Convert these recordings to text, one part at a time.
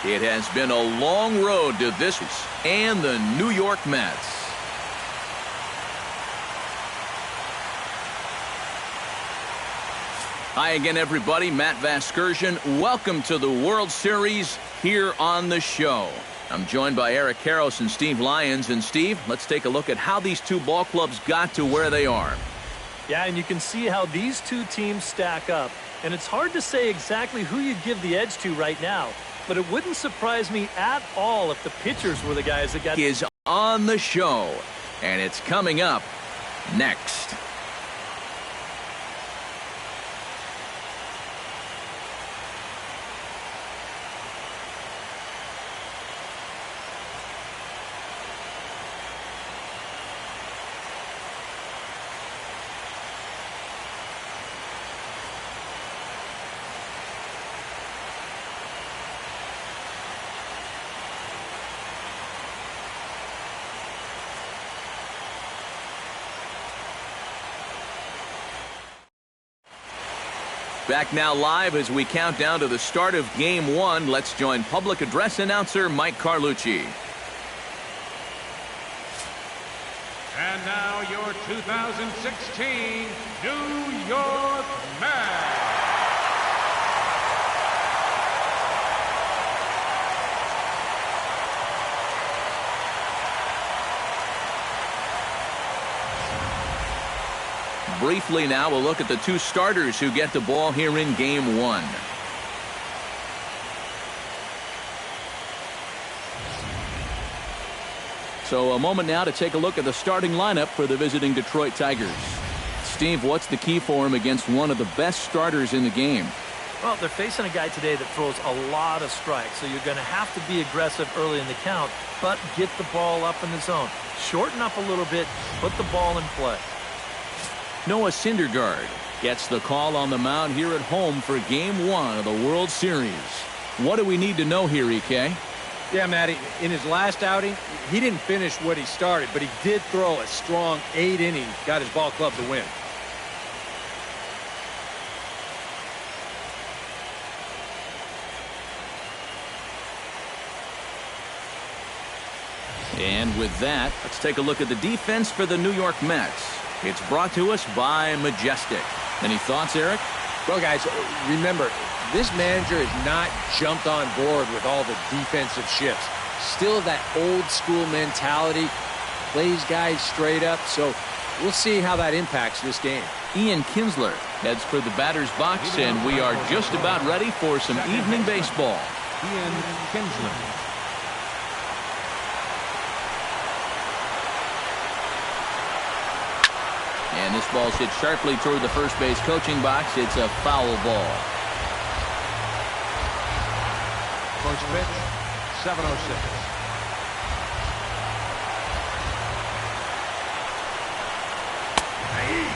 It has been a long road to this and the New York Mets. Hi again, everybody. Matt Vasgersian. Welcome to the World Series here on the show. I'm joined by Eric Karros and Steve Lyons. And Steve, let's take a look at how these two ball clubs got to where they are. Yeah, and you can see how these two teams stack up. And it's hard to say exactly who you'd give the edge to right now. But it wouldn't surprise me at all if the pitchers were the guys that got... Is on the show. And it's coming up next. Back now live as we count down to the start of Game 1. Let's join public address announcer Mike Carlucci. And now your 2016 New York Mets. Briefly now, we'll look at the two starters who get the ball here in Game 1. So a moment now to take a look at the starting lineup for the visiting Detroit Tigers. Steve, what's the key for him against one of the best starters in the game? Well, they're facing a guy today that throws a lot of strikes, so you're going to have to be aggressive early in the count, but get the ball up in the zone. Shorten up a little bit, put the ball in play. Noah Syndergaard gets the call on the mound here at home for Game 1 of the World Series. What do we need to know here, EK? Yeah, Matty, in his last outing, he didn't finish what he started, but he did throw a strong 8 innings, got his ball club to win. And with that, let's take a look at the defense for the New York Mets. It's brought to us by Majestic. Any thoughts, Eric? Well, guys, remember, this manager has not jumped on board with all the defensive shifts. Still that old school mentality, plays guys straight up, so we'll see how that impacts this game. Ian Kinsler heads for the batter's box, and we are just about ready for some evening baseball. Ian Kinsler. And this ball's hit sharply toward the first base coaching box. It's a foul ball. First pitch, 7:06.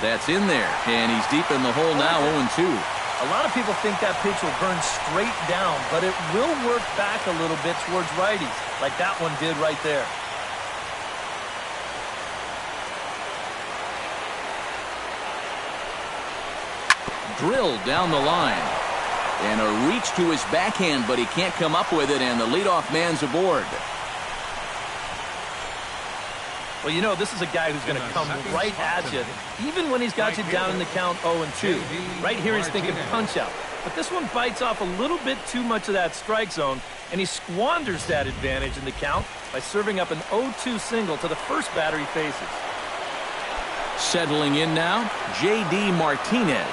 That's in there, and he's deep in the hole now, 0-2. A lot of people think that pitch will burn straight down, but it will work back a little bit towards righties, like that one did right there. Drilled down the line. And a reach to his backhand, but he can't come up with it, and the leadoff man's aboard. Well, you know, this is a guy who's going to come right at you, even when he's got you down in the count 0-2. Right here he's thinking punch out. But this one bites off a little bit too much of that strike zone, and he squanders that advantage in the count by serving up an 0-2 single to the first batter he faces. Settling in now, J.D. Martinez.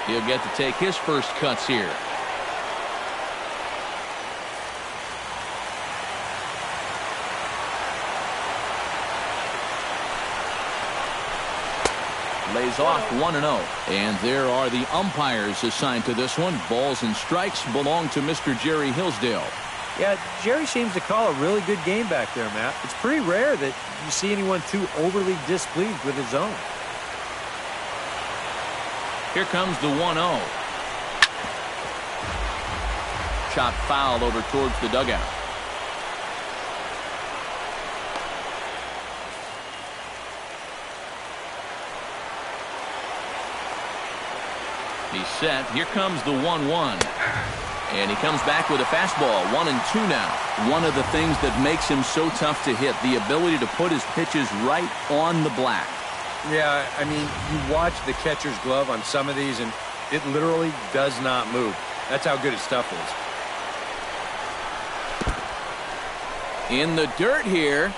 He'll get to take his first cuts here. Lays off 1-0. And there are the umpires assigned to this one. Balls and strikes belong to Mr. Jerry Hillsdale. Yeah, Jerry seems to call a really good game back there, Matt. It's pretty rare that you see anyone too overly displeased with his zone. Here comes the 1-0. Chop foul over towards the dugout. He's set. Here comes the 1-1. And he comes back with a fastball, 1-2 now. One of the things that makes him so tough to hit, the ability to put his pitches right on the black. Yeah, I mean, you watch the catcher's glove on some of these, and it literally does not move. That's how good his stuff is. In the dirt here.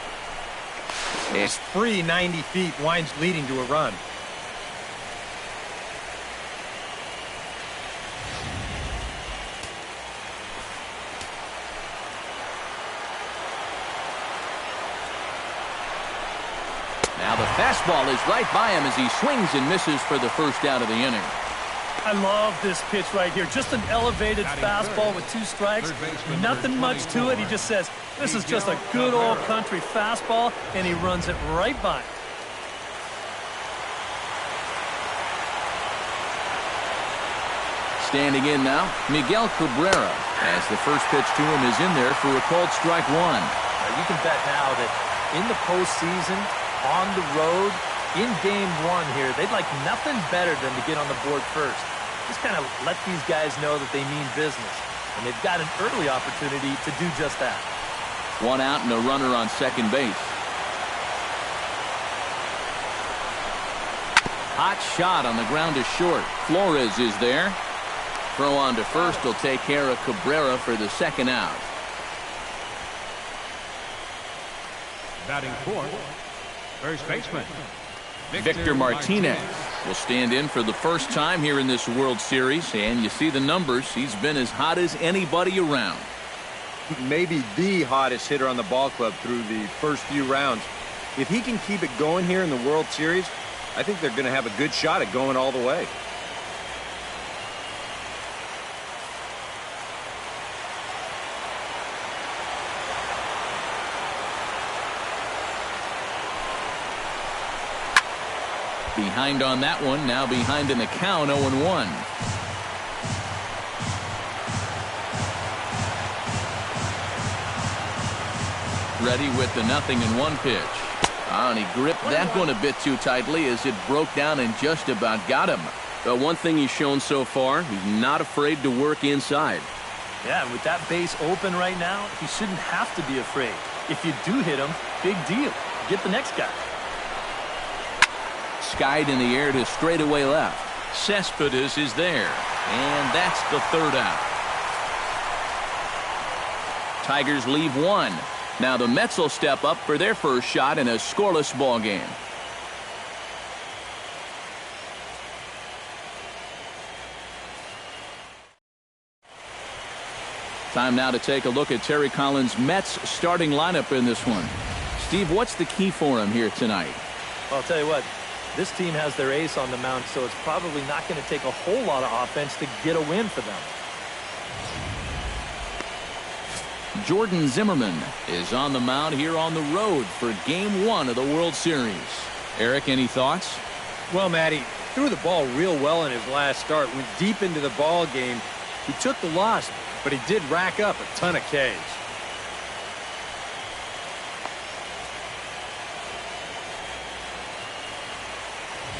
It's free 90 feet, winds leading to a run. Now the fastball is right by him as he swings and misses for the first out of the inning. I love this pitch right here. Just an elevated fastball with 2 strikes. Nothing much to it. He just says, this is just a good old country fastball, and he runs it right by. Standing in now, Miguel Cabrera, as the first pitch to him is in there for a called strike 1. Now you can bet now that in the postseason, on the road, in game 1 here, they'd like nothing better than to get on the board first. Just kind of let these guys know that they mean business. And they've got an early opportunity to do just that. 1 out and a runner on second base. Hot shot on the ground to short. Flores is there. Throw on to first will take care of Cabrera for the second out. Batting fourth, first baseman Victor Martinez will stand in for the first time here in this World Series, and you see the numbers. He's been as hot as anybody around. Maybe the hottest hitter on the ball club through the first few rounds. If he can keep it going here in the World Series, I think they're going to have a good shot at going all the way. Behind on that one, now behind in the count, 0-1. Ready with the 0-1 pitch. And he gripped that one a bit too tightly as it broke down and just about got him. But one thing he's shown so far, he's not afraid to work inside. Yeah, and with that base open right now, he shouldn't have to be afraid. If you do hit him, big deal. Get the next guy. Skied in the air to straightaway left. Cespedes is there. And that's the third out. Tigers leave 1. Now the Mets will step up for their first shot in a scoreless ball game. Time now to take a look at Terry Collins' Mets starting lineup in this one. Steve, what's the key for him here tonight? Well, I'll tell you what. This team has their ace on the mound, so it's probably not going to take a whole lot of offense to get a win for them. Jordan Zimmerman is on the mound here on the road for Game 1 of the World Series. Eric, any thoughts? Well, Matty, threw the ball real well in his last start. Went deep into the ball game. He took the loss, but he did rack up a ton of Ks.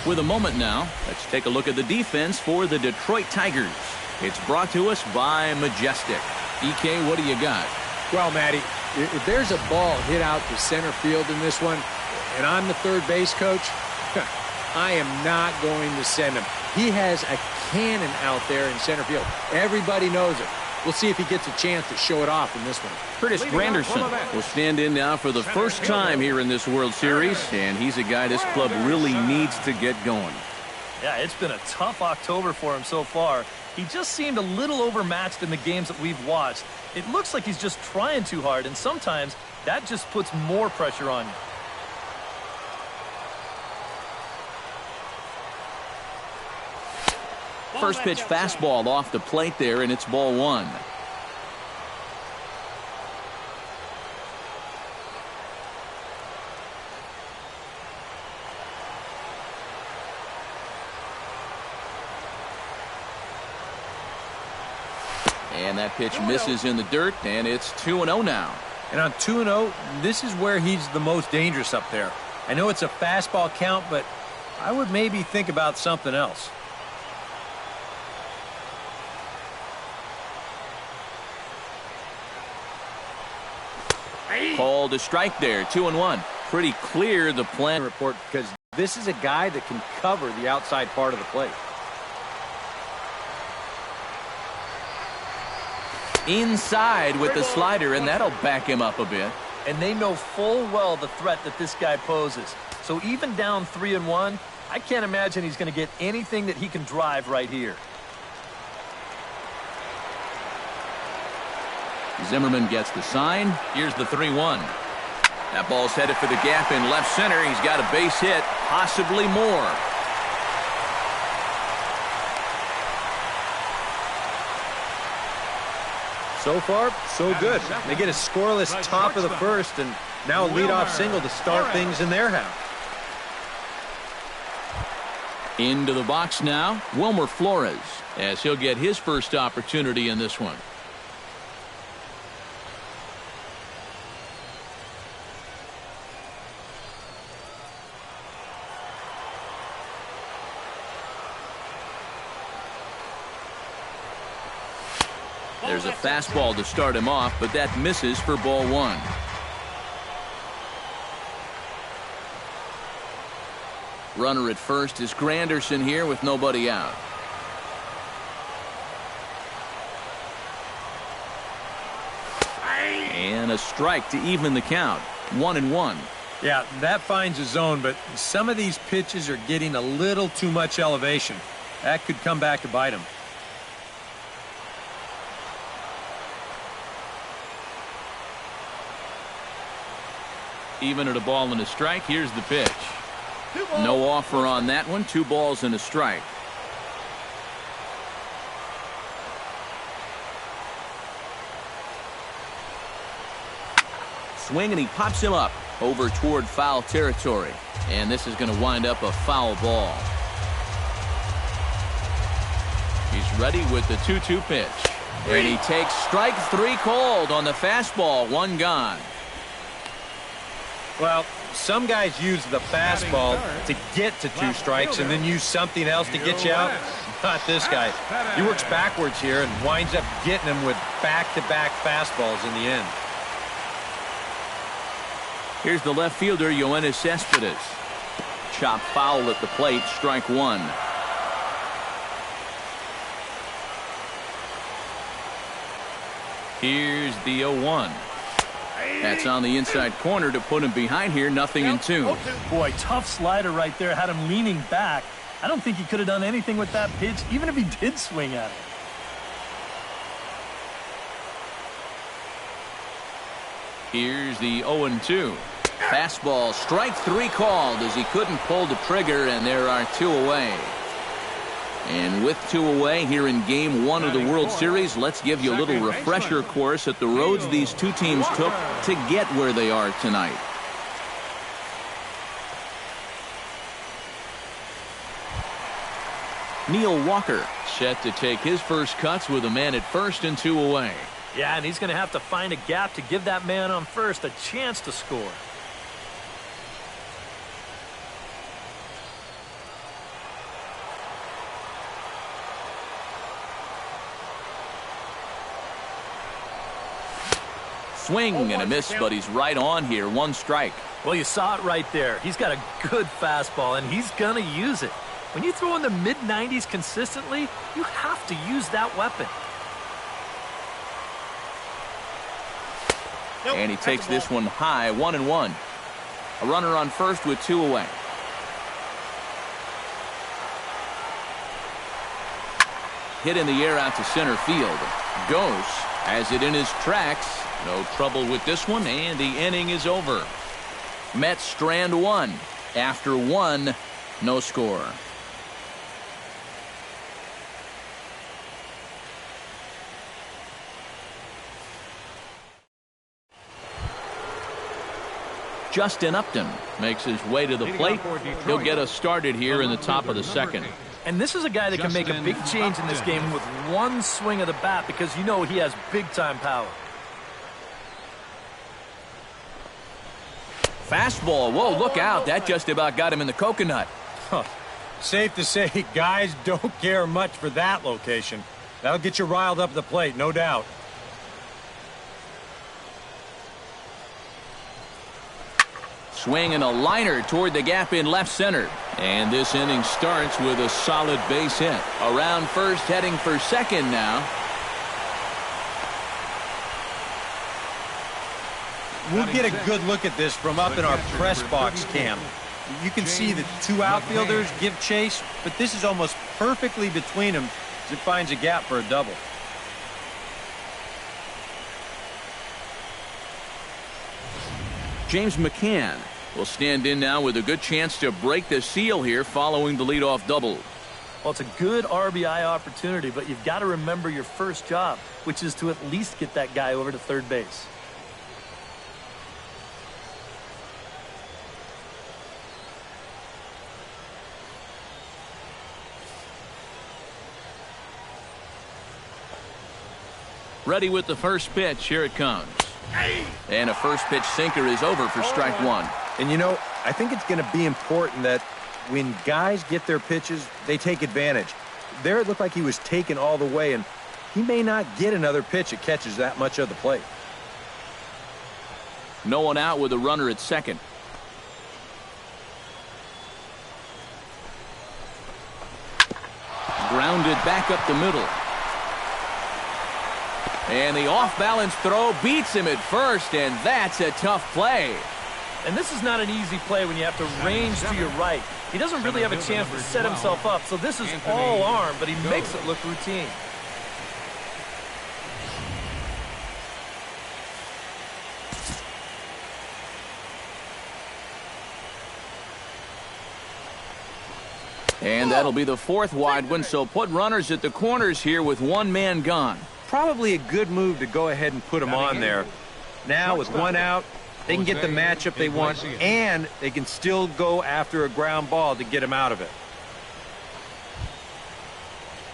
With a moment now, let's take a look at the defense for the Detroit Tigers. It's brought to us by Majestic. EK, what do you got? Well, Matty, if there's a ball hit out to center field in this one, and I'm the third base coach, I am not going to send him. He has a cannon out there in center field. Everybody knows it. We'll see if he gets a chance to show it off in this one. Curtis Granderson will stand in now for the first time here in this World Series, and he's a guy this club really needs to get going. Yeah, it's been a tough October for him so far. He just seemed a little overmatched in the games that we've watched. It looks like he's just trying too hard, and sometimes that just puts more pressure on you. First pitch fastball off the plate there, and it's ball 1. And that pitch misses in the dirt, and it's 2-0 now. And on 2-0, this is where he's the most dangerous up there. I know it's a fastball count, but I would maybe think about something else. Called a strike there, 2-1. Pretty clear the plan. Report, because this is a guy that can cover the outside part of the plate. Inside with the slider, and that'll back him up a bit. And they know full well the threat that this guy poses. So even down 3-1, I can't imagine he's going to get anything that he can drive right here. Zimmerman gets the sign. Here's the 3-1. That ball's headed for the gap in left center. He's got a base hit, possibly more. So far, so good. They get a scoreless top of the first, and now a leadoff single to start things in their half. Into the box now, Wilmer Flores, as he'll get his first opportunity in this one. There's a fastball to start him off, but that misses for ball one. Runner at first is Granderson here with nobody out. And a strike to even the count. 1-1. Yeah, that finds a zone, but some of these pitches are getting a little too much elevation. That could come back to bite him. Even at a ball and a strike, here's the pitch. No offer on that one. 2 balls and a strike. Swing, and he pops him up over toward foul territory. And this is going to wind up a foul ball. He's ready with the 2-2 pitch. And he takes strike 3 called on the fastball. 1 gone. Well, some guys use the fastball to get to 2 strikes and then use something else to get you out. Not this guy. He works backwards here and winds up getting them with back-to-back fastballs in the end. Here's the left fielder, Yoenis Cespedes. Chop foul at the plate, strike 1. Here's the 0-1. That's on the inside corner to put him behind here. 0-2. Boy, tough slider right there. Had him leaning back. I don't think he could have done anything with that pitch, even if he did swing at it. Here's the 0-2. Fastball, strike 3 called as he couldn't pull the trigger, and there are 2 away. And with 2 away here in Game 1 of the World Series, let's give you a little refresher course at the roads these 2 teams took to get where they are tonight. Neil Walker set to take his first cuts with a man at first and 2 away. Yeah, and he's going to have to find a gap to give that man on first a chance to score. Swing and a miss, but he's right on here. 1 strike. Well, you saw it right there. He's got a good fastball, and he's going to use it. When you throw in the mid-90s consistently, you have to use that weapon. And he takes this one high, 1-1. A runner on first with 2 away. Hit in the air out to center field. Goes, has it in his tracks. No trouble with this one, and the inning is over. Mets strand 1. After 1, no score. Justin Upton makes his way to the plate. He'll get us started here in the top of the second. And this is a guy that can make a big change in this game with 1 swing of the bat, because you know he has big-time power. Fastball. Whoa, look out. That just about got him in the coconut. Huh. Safe to say, guys don't care much for that location. That'll get you riled up at the plate, no doubt. Swing and a liner toward the gap in left center. And this inning starts with a solid base hit. Around first, heading for second now. We'll get a good look at this from up in our press box cam. You can see the two outfielders give chase, but this is almost perfectly between them as it finds a gap for a double. James McCann will stand in now with a good chance to break the seal here following the leadoff double. Well, it's a good RBI opportunity, but you've got to remember your first job, which is to at least get that guy over to third base. Ready with the first pitch. Here it comes. And a first pitch sinker is over for strike one. And, you know, I think it's going to be important that when guys get their pitches, they take advantage. There it looked like he was taken all the way, and he may not get another pitch that catches that much of the plate. No one out with a runner at second. Grounded back up the middle. And the off-balance throw beats him at first, and that's a tough play. And this is not an easy play when you have to range to your right. He doesn't really have a chance to set himself up, so this is all arm, but he makes it look routine. And that'll be the fourth wide one, so put runners at the corners here with one man gone. Probably a good move to go ahead and put him on there. Now with one out, they can get the matchup they want, and they can still go after a ground ball to get him out of it.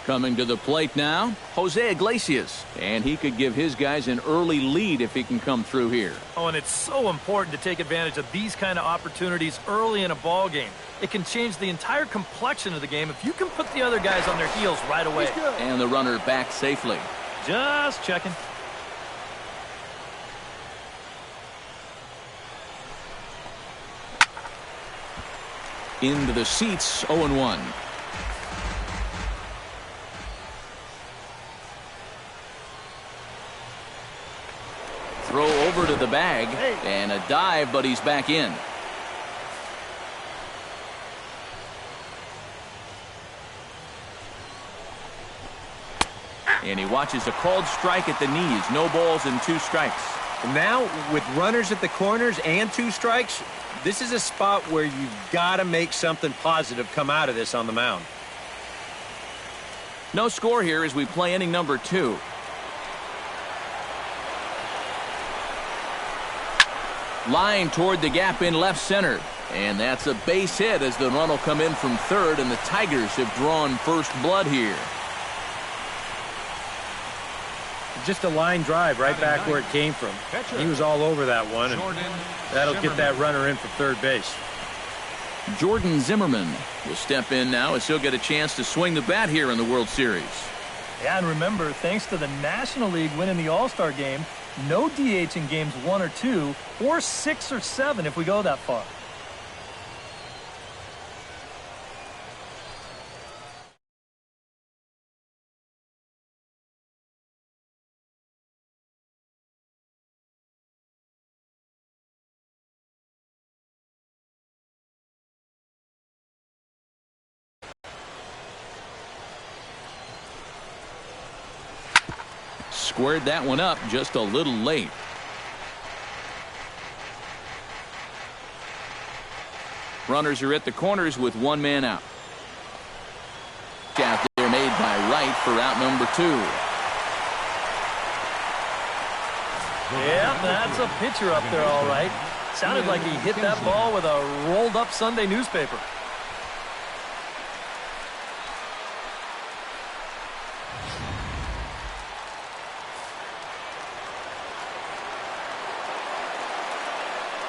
Coming to the plate now, Jose Iglesias. And he could give his guys an early lead if he can come through here. Oh, and it's so important to take advantage of these kind of opportunities early in a ball game. It can change the entire complexion of the game if you can put the other guys on their heels right away. And the runner back safely. Just checking. Into the seats, 0-1. Throw over to the bag, and a dive, but he's back in. And he watches a called strike at the knees. No balls and 2 strikes. Now, with runners at the corners and 2 strikes, this is a spot where you've got to make something positive come out of this on the mound. No score here as we play inning number 2. Line toward the gap in left center. And that's a base hit as the run will come in from third, and the Tigers have drawn first blood here. Just a line drive right back where it came from. He was all over that one, and that'll get that runner in for third base. Jordan Zimmerman will step in now as he'll get a chance to swing the bat here in the World Series. Yeah, and remember, thanks to the National League winning the All-Star game, no DH in games 1 or 2, or 6 or 7 if we go that far. Squared that one up just a little late. Runners are at the corners with one man out. Out there made by Wright for out number 2. Yeah, that's a pitcher up there, all right. Sounded like he hit that ball with a rolled-up Sunday newspaper.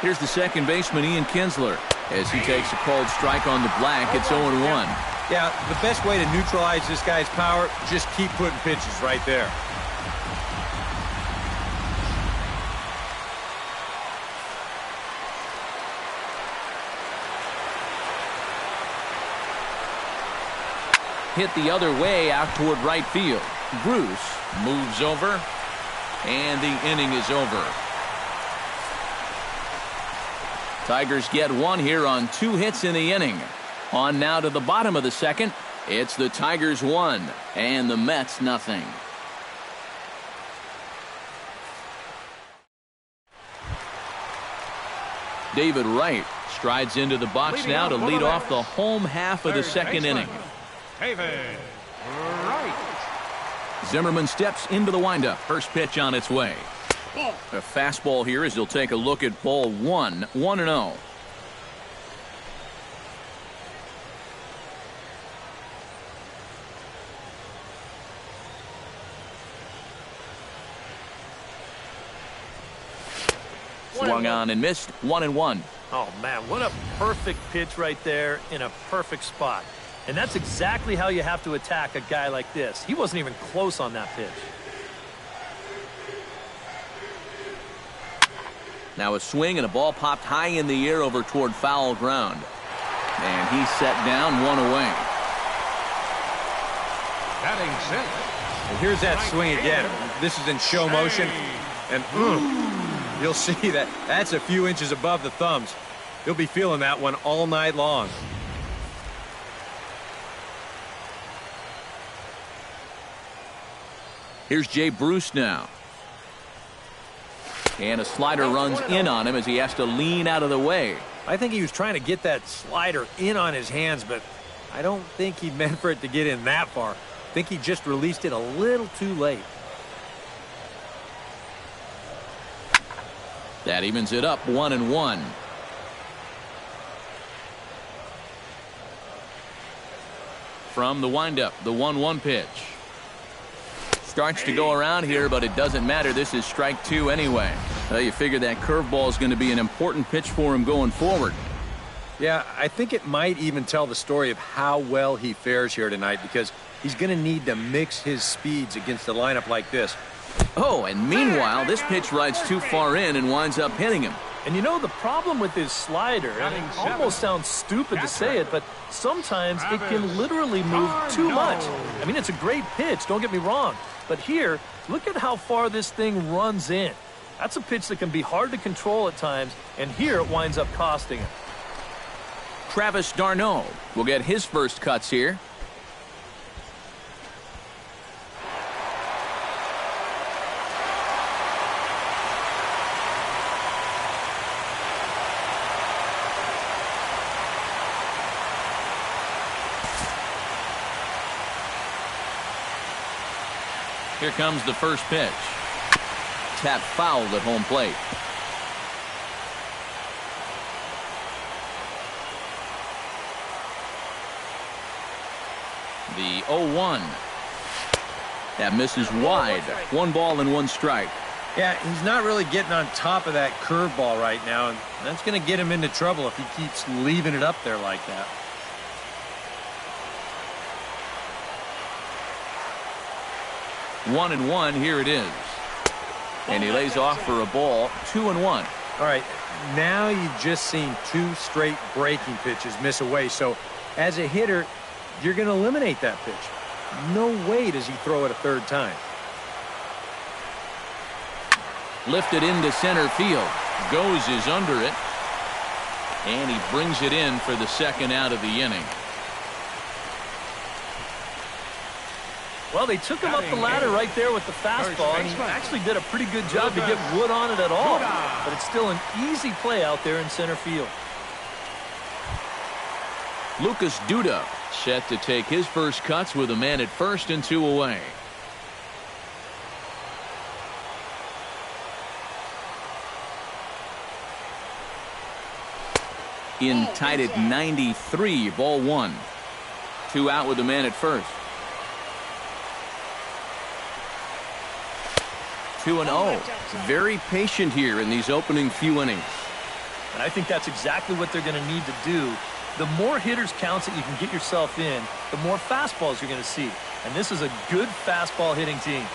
Here's the second baseman, Ian Kinsler. As he takes a called strike on the black, it's 0-1. Yeah, the best way to neutralize this guy's power, just keep putting pitches right there. hit the other way out toward right field. Bruce moves over, and the inning is over. Tigers get one here on 2 hits in the inning. On now to the bottom of the second. It's the Tigers 1 and the Mets nothing. David Wright strides into the box now to lead off the home half of the second inning. David Wright. Zimmerman steps into the windup. First pitch on its way. A fastball here as he'll take a look at ball 1, 1-0. Swung on and missed, 1-1. Oh, man, what a perfect pitch right there in a perfect spot. And that's exactly how you have to attack a guy like this. He wasn't even close on that pitch. Now a swing and a ball popped high in the air over toward foul ground. And he's set down, 1 away. Batting sixth. And here's that swing again. This is in show motion. And you'll see that that's a few inches above the thumbs. He'll be feeling that one all night long. Here's Jay Bruce now. And a slider runs in on him as he has to lean out of the way. I think he was trying to get that slider in on his hands, but I don't think he meant for it to get in that far. I think he just released it a little too late. That evens it up, 1-1. From the windup, the 1-1 pitch. Starts to go around here, but it doesn't matter. This is strike 2 anyway. Well, you figure that curveball is going to be an important pitch for him going forward. Yeah, I think it might even tell the story of how well he fares here tonight, because he's going to need to mix his speeds against a lineup like this. Oh, and meanwhile, this pitch rides too far in and winds up hitting him. And you know the problem with his slider, and it almost sounds stupid to say it, but sometimes it can literally move too much. I mean, it's a great pitch, don't get me wrong. But here, look at how far this thing runs in. That's a pitch that can be hard to control at times, and here it winds up costing him. Travis d'Arnaud will get his first cuts here. Here comes the first pitch. Tap fouled at home plate. The 0-1. That misses wide. 1 ball and 1 strike. Yeah, he's not really getting on top of that curveball right now, and that's going to get him into trouble if he keeps leaving it up there like that. One and 1, here it is. And he lays off for a ball, 2-1. All right, now you've just seen 2 straight breaking pitches miss away. So as a hitter, you're going to eliminate that pitch. No way does he throw it a third time. Lifted into center field. Goes is under it. And he brings it in for the second out of the inning. Well, they took him up the ladder right there with the fastball, and he actually did a pretty good job to get wood on it at all. But it's still an easy play out there in center field. Lucas Duda set to take his first cuts with a man at first and 2 away. In tied at 93, ball 1. 2 out with the man at first. 2-0. Very patient here in these opening few innings. And I think that's exactly what they're going to need to do. The more hitters counts that you can get yourself in, the more fastballs you're going to see. And this is a good fastball hitting team.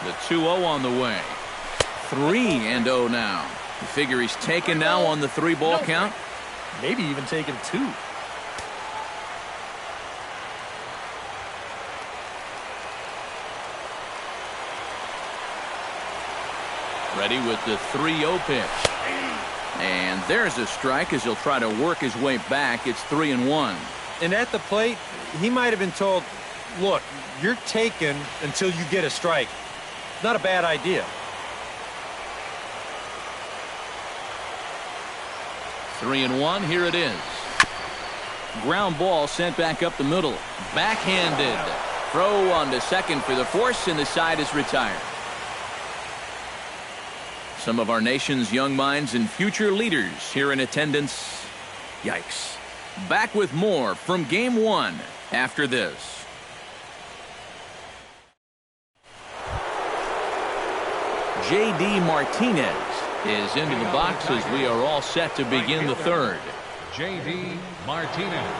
The 2-0 on the way. 3-0 now. You figure he's taken now on the 3-ball count? Maybe even taking 2. Ready with the 3-0 pitch. And there's a strike as he'll try to work his way back. It's 3-1. And at the plate, he might have been told, look, you're taken until you get a strike. Not a bad idea. 3-1. Here it is. Ground ball sent back up the middle. Backhanded. Throw on to second for the force, and the side is retired. Some of our nation's young minds and future leaders here in attendance. Yikes. Back with more from Game 1 after this. J.D. Martinez is into the box as we are all set to begin the third. J.D. Martinez.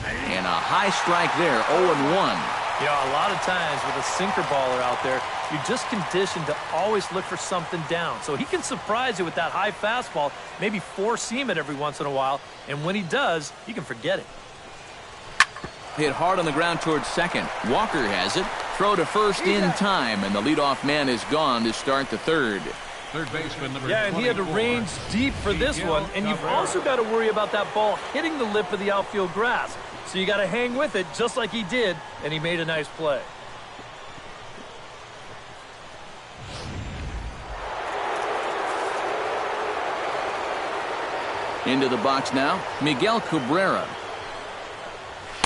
And a high strike there, 0-1. Yeah, a lot of times with a sinker baller out there, you're just conditioned to always look for something down. So he can surprise you with that high fastball, maybe four-seam it every once in a while, and when he does, you can forget it. Hit hard on the ground towards second. Walker has it. Throw to first in time, and the leadoff man is gone to start the third. Third baseman number 24. Yeah, and he had to range deep for this one, and you've also got to worry about that ball hitting the lip of the outfield grass. So you got to hang with it just like he did, and he made a nice play. Into the box now, Miguel Cabrera.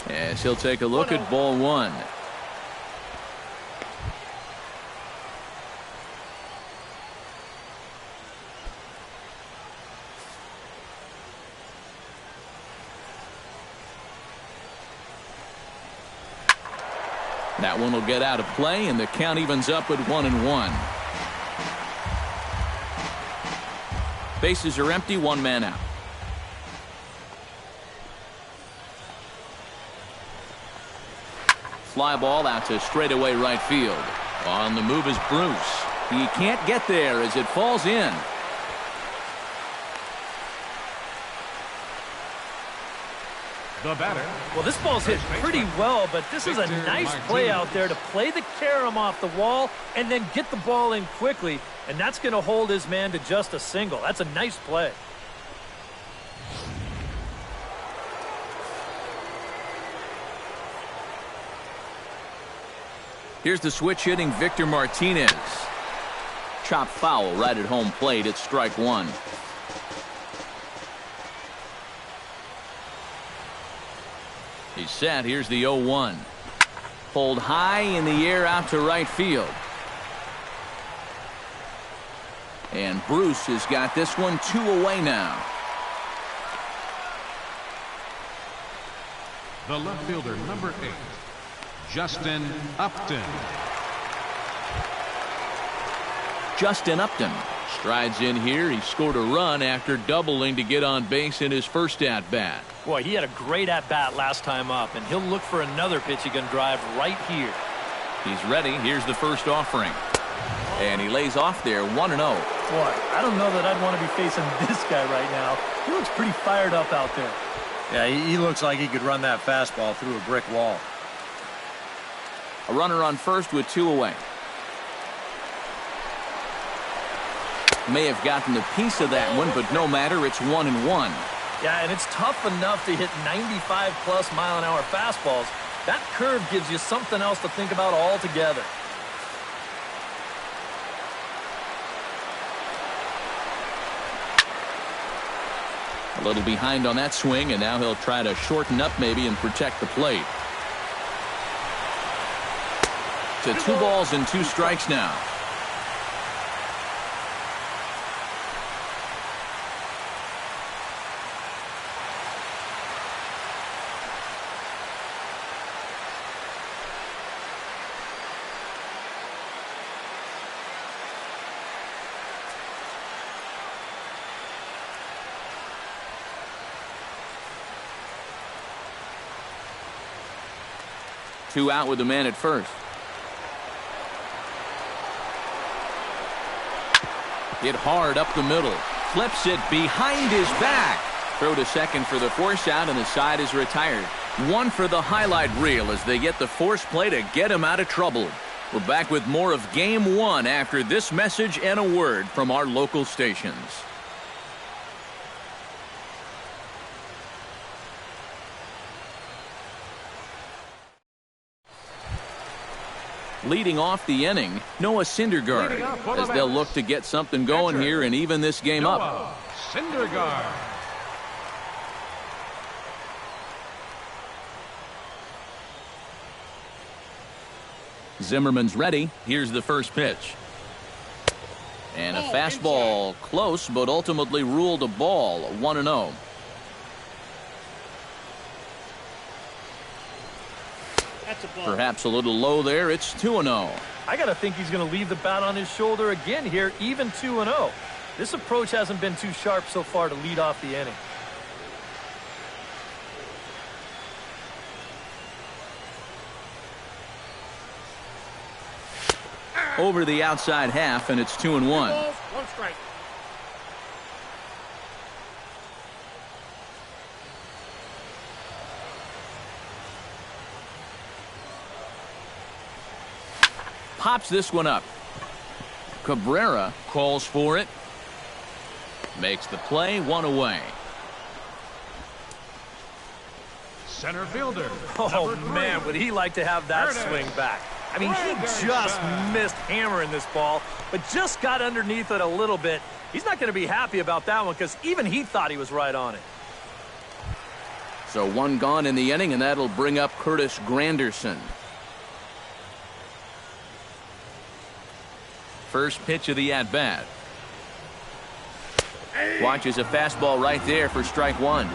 As he'll take a look at ball one. That one will get out of play, and the count evens up at 1-1. Bases are empty, one man out. Fly ball out to straightaway right field. On the move is Bruce. He can't get there as it falls in. The batter. Well, this ball's hit pretty well, but this is a nice play out there to play the carom off the wall and then get the ball in quickly, and that's going to hold his man to just a single. That's a nice play. Here's the switch hitting Victor Martinez. Chop foul right at home plate. It's strike one. He's set. Here's the 0-1. Pulled high in the air out to right field. And Bruce has got this one 2 away now. The left fielder, number 8, Justin Upton. Justin Upton strides in here. He scored a run after doubling to get on base in his first at-bat. Boy, he had a great at-bat last time up, and he'll look for another pitch he can drive right here. He's ready. Here's the first offering. And he lays off there, 1-0. Boy, I don't know that I'd want to be facing this guy right now. He looks pretty fired up out there. Yeah, he looks like he could run that fastball through a brick wall. A runner on first with 2 away. May have gotten a piece of that one, but no matter. It's 1-1. Yeah, and it's tough enough to hit 95-plus mile-an-hour fastballs. That curve gives you something else to think about altogether. A little behind on that swing, and now he'll try to shorten up maybe and protect the plate. To 2 balls and 2 strikes now. Two out with the man at first. Hit hard up the middle. Flips it behind his back. throw to second for the force out, and the side is retired. One for the highlight reel as they get the force play to get him out of trouble. We're back with more of Game 1 after this message and a word from our local stations. Leading off the inning, Noah Syndergaard, as they'll look to get something going here and even this game up. Syndergaard. Zimmerman's ready. Here's the first pitch. And a fastball close, but ultimately ruled a ball. 1-0. Perhaps a little low there. It's 2-0. I got to think he's going to leave the bat on his shoulder again here, even 2-0. This approach hasn't been too sharp so far to lead off the inning. Over the outside half, and it's 2-1. 1 strike. Pops this one up. Cabrera calls for it. Makes the play, 1 away. Center fielder. Oh, man, would he like to have that swing back. I mean, he just missed hammering this ball, but just got underneath it a little bit. He's not going to be happy about that one because even he thought he was right on it. So 1 gone in the inning, and that'll bring up Curtis Granderson. First pitch of the at-bat. Watches a fastball right there for strike 1.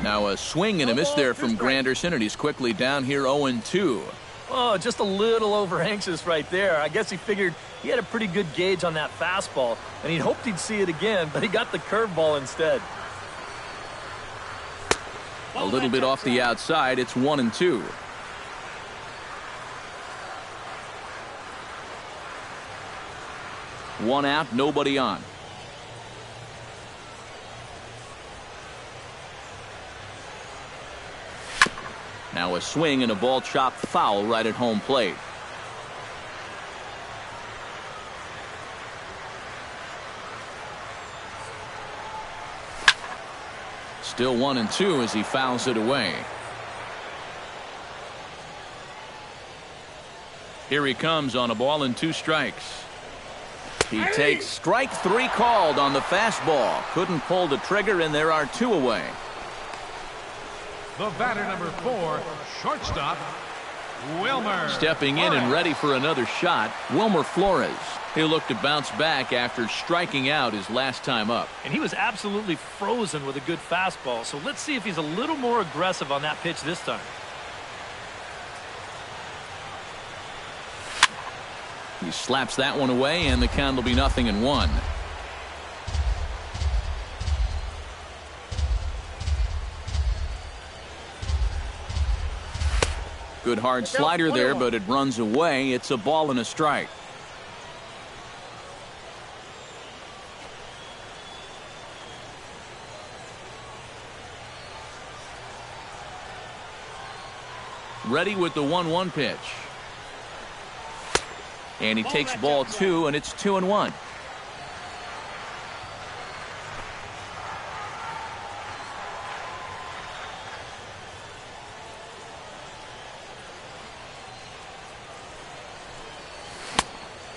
Now a swing and a miss there from Granderson, and he's quickly down here 0-2. Oh, just a little over anxious right there. I guess he figured he had a pretty good gauge on that fastball, and he hoped he'd see it again, but he got the curveball instead. A little bit off the outside. It's 1-2. One out, nobody on. Now a swing and a ball chopped foul right at home plate. Still 1-2 as he fouls it away. Here he comes on a ball and 2 strikes. He takes strike 3 called on the fastball. Couldn't pull the trigger, and there are 2 away. The batter, number 4, shortstop, Wilmer. Stepping in and ready for another shot, Wilmer Flores. He'll look to bounce back after striking out his last time up. And he was absolutely frozen with a good fastball, so let's see if he's a little more aggressive on that pitch this time. He slaps that one away, and the count will be 0-1. Good hard slider there, but it runs away. It's a ball and a strike. Ready with the 1-1 pitch. And he takes ball 2, and it's 2-1.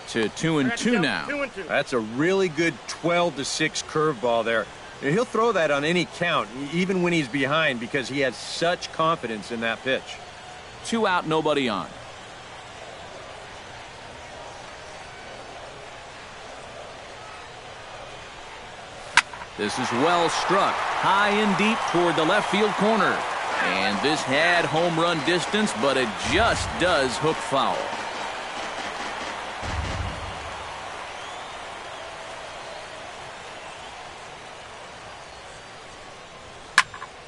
To 2-2 now. That's a really good 12-6 curveball there. He'll throw that on any count, even when he's behind, because he has such confidence in that pitch. 2 out, nobody on. This is well struck, high and deep toward the left field corner. And this had home run distance, but it just does hook foul.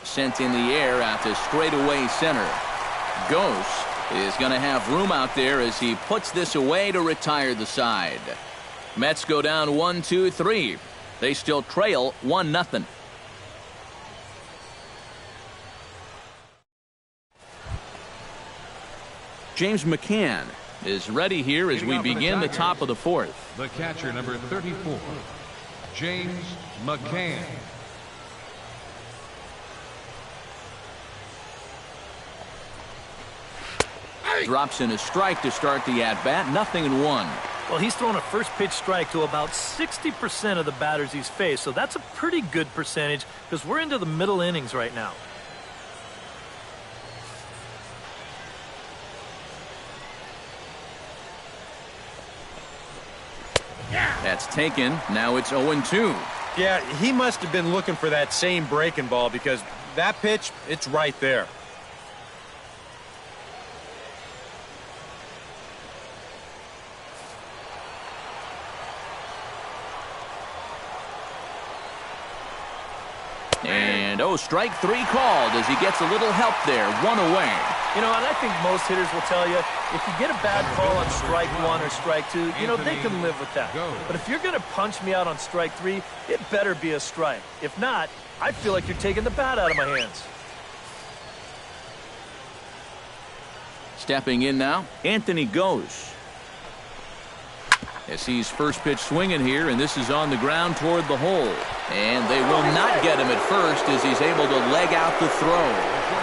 Sent in the air out to straightaway center. Goes. is going to have room out there as he puts this away to retire the side. Mets go down 1-2-3. They still trail 1-0. James McCann is ready here as we begin the top of the fourth. The catcher, number 34, James McCann. Drops in a strike to start the at-bat. 0-1. Well, he's thrown a first pitch strike to about 60% of the batters he's faced, so that's a pretty good percentage because we're into the middle innings right now. That's taken. Now it's 0-2. Yeah, he must have been looking for that same breaking ball because that pitch, it's right there. And, strike 3 called as he gets a little help there. 1 away. You know, and I think most hitters will tell you, if you get a bad call on strike 1 or strike 2, you know, they can live with that. But if you're going to punch me out on strike 3, it better be a strike. If not, I feel like you're taking the bat out of my hands. Stepping in now, Anthony goes. As he's first pitch swinging here, and this is on the ground toward the hole. And they will not get him at first as he's able to leg out the throw.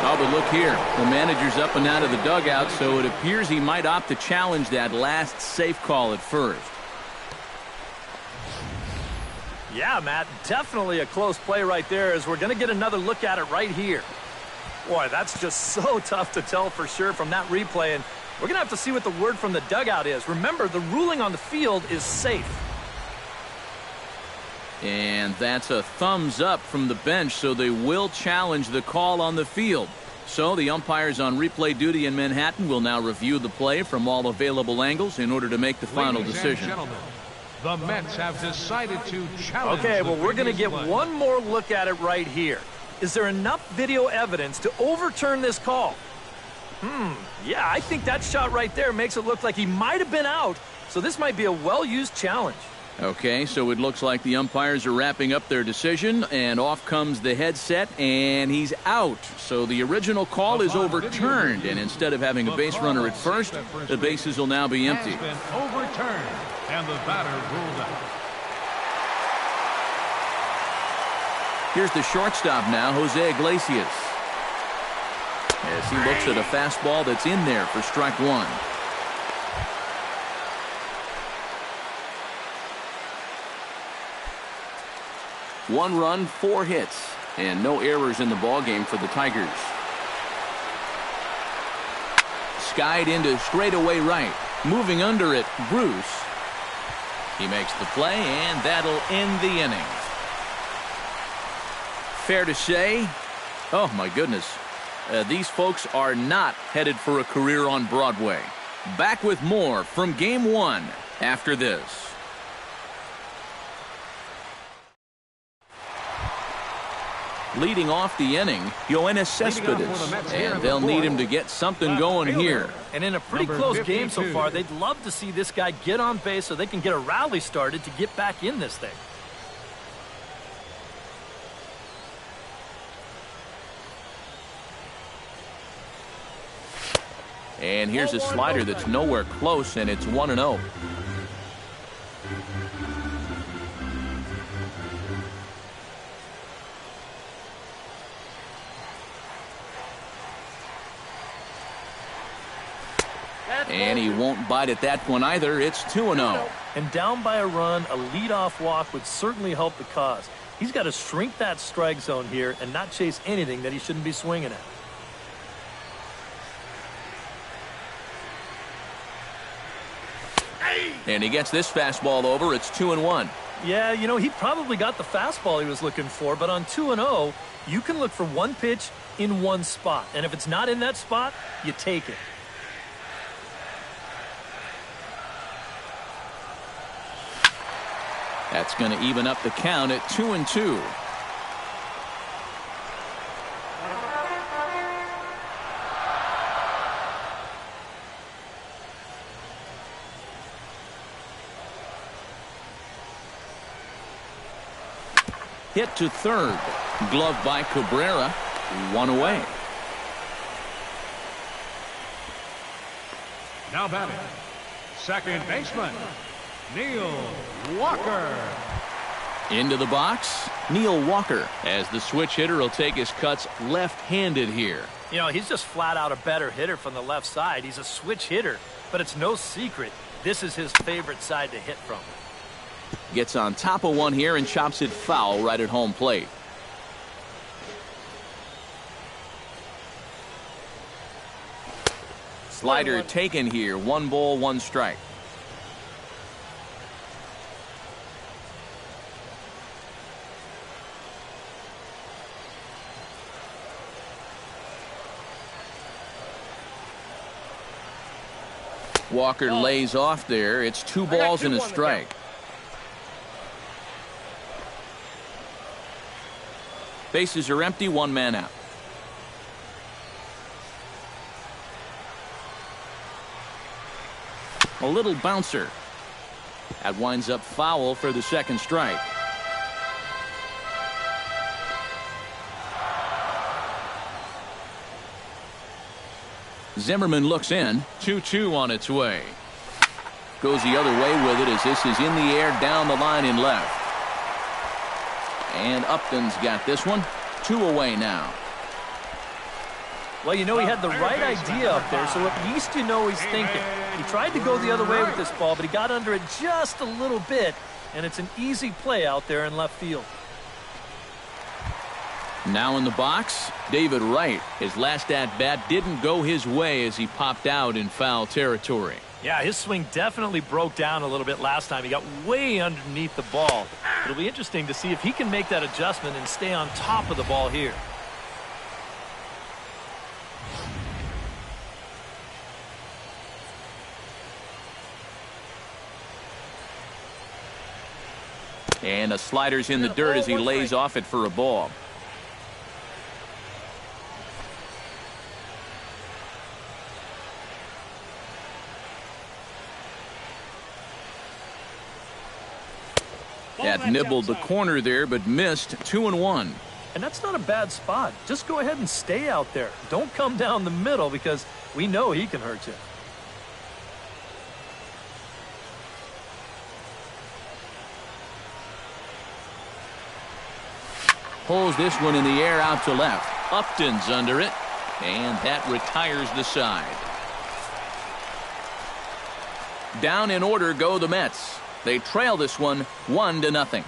Oh, but look here. The manager's up and out of the dugout, so it appears he might opt to challenge that last safe call at first. Yeah, Matt, definitely a close play right there as we're going to get another look at it right here. Boy, that's just so tough to tell for sure from that replay, and we're going to have to see what the word from the dugout is. Remember, the ruling on the field is safe. And that's a thumbs up from the bench, so they will challenge the call on the field. So the umpires on replay duty in Manhattan will now review the play from all available angles in order to make the final decision. The Mets have decided to challenge. Okay, well, we're going to get one more look at it right here. Is there enough video evidence to overturn this call? Yeah, I think that shot right there makes it look like he might have been out, so this might be a well-used challenge. Okay, so it looks like the umpires are wrapping up their decision, and off comes the headset, and he's out. So the original call is overturned, and instead of having a base runner at first, the bases will now be empty. Has been overturned, and the batter ruled out. Here's the shortstop now, Jose Iglesias. As he looks at a fastball that's in there for strike 1. One run, 4 hits, and no errors in the ballgame for the Tigers. Skied into straightaway right. Moving under it, Bruce. He makes the play, and that'll end the inning. Fair to say, oh my goodness, these folks are not headed for a career on Broadway. Back with more from Game 1 after this. Leading off the inning, Yoenis Cespedes, and they'll need him to get something going here. And in a pretty close game so far, they'd love to see this guy get on base so they can get a rally started to get back in this thing. And here's a slider that's nowhere close, and it's 1-0. And he won't bite at that one either. It's 2-0. And down by a run, a leadoff walk would certainly help the cause. He's got to shrink that strike zone here and not chase anything that he shouldn't be swinging at. And he gets this fastball over. It's 2-1. Yeah, you know, he probably got the fastball he was looking for, but on 2-0, you can look for one pitch in one spot. And if it's not in that spot, you take it. That's going to even up the count at 2-2. Hit to third. Glove by Cabrera. 1 away. Now batting, second baseman, Neil Walker. Into the box, Neil Walker, as the switch hitter will take his cuts left-handed here. You know, he's just flat out a better hitter from the left side. He's a switch hitter, but it's no secret this is his favorite side to hit from. Gets on top of one here and chops it foul right at home plate. Slider taken here. 1 ball, 1 strike. Walker lays off there. It's 2 balls and a strike. Bases are empty, 1 man out. A little bouncer. That winds up foul for the 2nd strike. Zimmerman looks in. 2-2 on its way. Goes the other way with it as this is in the air down the line in left. And Upton's got this one. 2 away now. Well, you know, he had the right idea up there, so at least you know he's thinking. He tried to go the other way with this ball, but he got under it just a little bit, and it's an easy play out there in left field. Now in the box, David Wright. His last at-bat didn't go his way as he popped out in foul territory. Yeah, his swing definitely broke down a little bit last time. He got way underneath the ball. It'll be interesting to see if he can make that adjustment and stay on top of the ball here. And a slider's in the dirt as he lays off it for a ball. That nibbled the corner there, but missed. 2-1. And that's not a bad spot. Just go ahead and stay out there. Don't come down the middle because we know he can hurt you. Pulls this one in the air out to left. Upton's under it, and that retires the side. Down in order go the Mets. They trail this one 1-0.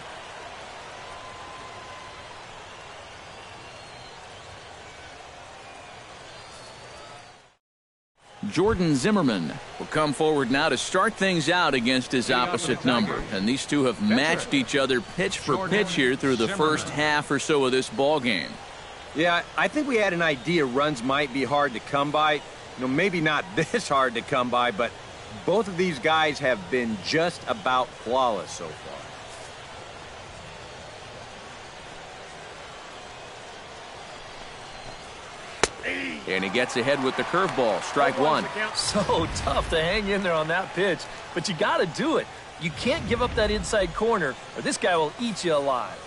Jordan Zimmerman will come forward now to start things out against his opposite number. And these two have matched each other pitch for pitch here through the first half or so of this ball game. Yeah, I think we had an idea runs might be hard to come by. You know, maybe not this hard to come by, but both of these guys have been just about flawless so far. And he gets ahead with the curveball. Strike 1. So tough to hang in there on that pitch, but you got to do it. You can't give up that inside corner, or this guy will eat you alive.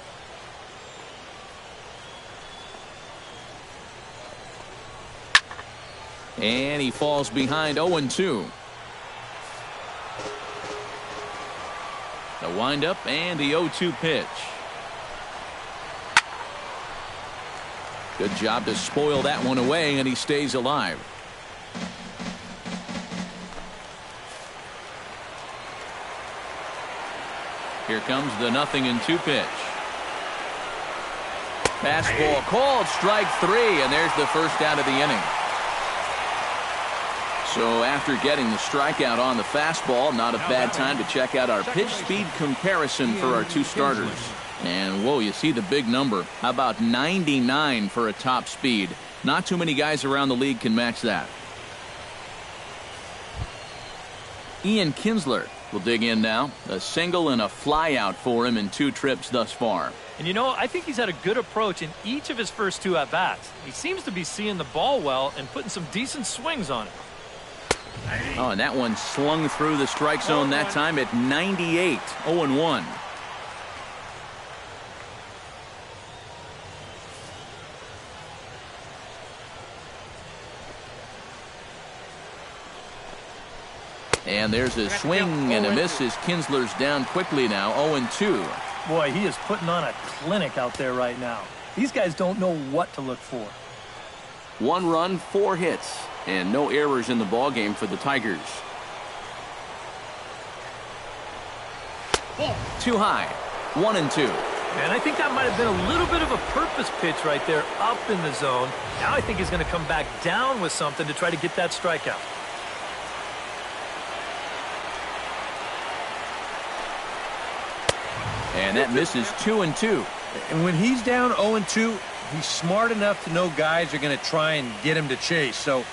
And he falls behind 0-2. The windup and the 0-2 pitch. Good job to spoil that one away, and he stays alive. Here comes the 0-2 pitch. Fastball called, strike 3, and there's the first out of the inning. So after getting the strikeout on the fastball, not a bad time to check out our pitch speed comparison for our two starters. And, whoa, you see the big number. How about 99 for a top speed? Not too many guys around the league can match that. Ian Kinsler will dig in now. A single and a fly out for him in 2 trips thus far. And, you know, I think he's had a good approach in each of his first 2 at-bats. He seems to be seeing the ball well and putting some decent swings on it. Oh, and that one slung through the strike zone that time at 98. 0-1. And there's a swing and a miss as Kinsler's down quickly now, 0-2. Boy, he is putting on a clinic out there right now. These guys don't know what to look for. 1 run, 4 hits, and no errors in the ballgame for the Tigers. Too high, 1-2. And I think that might have been a little bit of a purpose pitch right there up in the zone. Now I think he's going to come back down with something to try to get that strikeout. And that misses 2-2. And when he's down 0-2, he's smart enough to know guys are going to try and get him to chase. So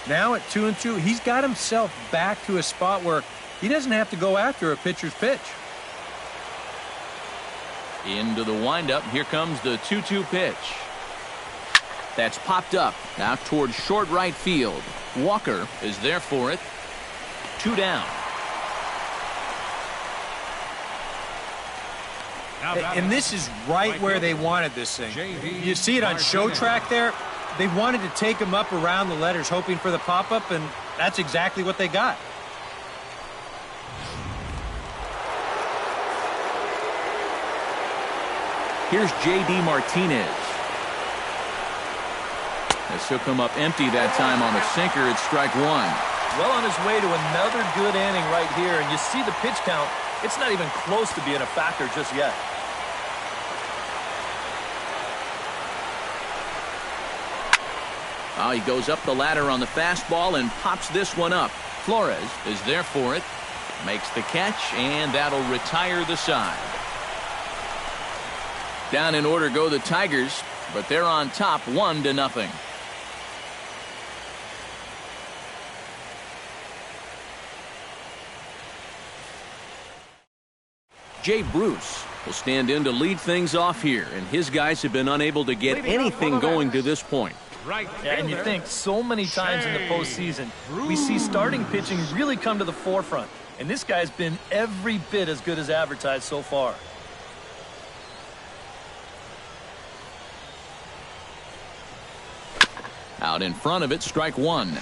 now at 2-2, he's got himself back to a spot where he doesn't have to go after a pitcher's pitch. Into the windup. Here comes the 2-2 pitch. That's popped up out towards short right field. Walker is there for it. 2 down. And this is right where they wanted this thing. You see it on show track there. They wanted to take him up around the letters, hoping for the pop-up, and that's exactly what they got. Here's J.D. Martinez. As he'll come up empty that time on a sinker, it's strike 1. Well on his way to another good inning right here, and you see the pitch count. It's not even close to being a factor just yet. Oh, he goes up the ladder on the fastball and pops this one up. Flores is there for it. Makes the catch, and that'll retire the side. Down in order go the Tigers, but they're on top 1-0. Jay Bruce will stand in to lead things off here, and his guys have been unable to get anything going to this point. Yeah, and you think so many times in the postseason, we see starting pitching really come to the forefront. And this guy's been every bit as good as advertised so far. Out in front of it, strike 1.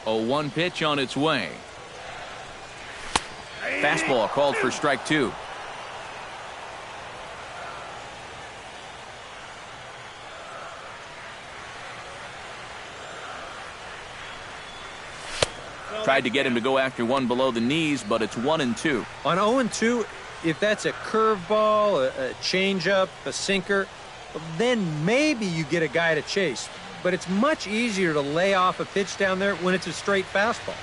A 1 pitch on its way. Fastball called for strike 2. Tried to get him to go after one below the knees, but it's 1-2. On 0-2, if that's a curveball, a changeup, a sinker, then maybe you get a guy to chase. But it's much easier to lay off a pitch down there when it's a straight fastball.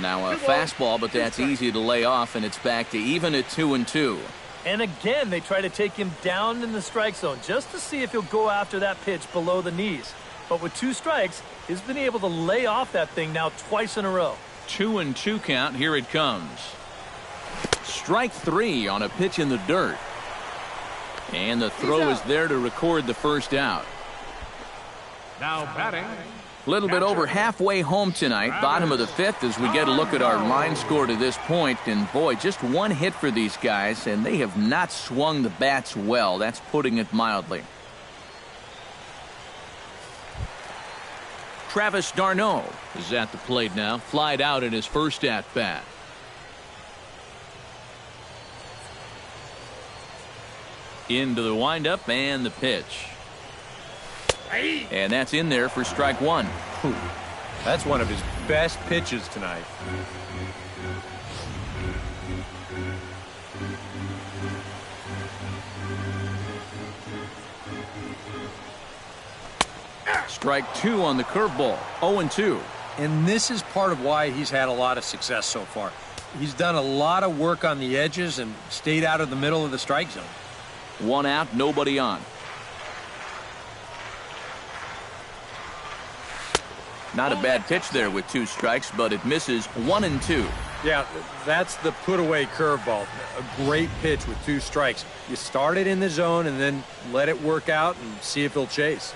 Now a fastball, but that's easy to lay off, and it's back to even at 2-2. And again, they try to take him down in the strike zone just to see if he'll go after that pitch below the knees. But with 2 strikes, he's been able to lay off that thing now twice in a row. 2-2 count. Here it comes. Strike 3 on a pitch in the dirt. And the throw is there to record the first out. Now batting. A little bit over halfway home tonight, bottom of the 5th, as we get a look at our line score to this point. And boy, just 1 hit for these guys, and they have not swung the bats well. That's putting it mildly. Travis d'Arnaud is at the plate now, flied out in his first at-bat. Into the windup and the pitch. And that's in there for strike 1. That's one of his best pitches tonight. Strike 2 on the curveball. 0-2. And this is part of why he's had a lot of success so far. He's done a lot of work on the edges and stayed out of the middle of the strike zone. 1 out, nobody on. Not a bad pitch there with 2 strikes, but it misses 1-2. Yeah, that's the put-away curveball. A great pitch with 2 strikes. You start it in the zone and then let it work out and see if he'll chase.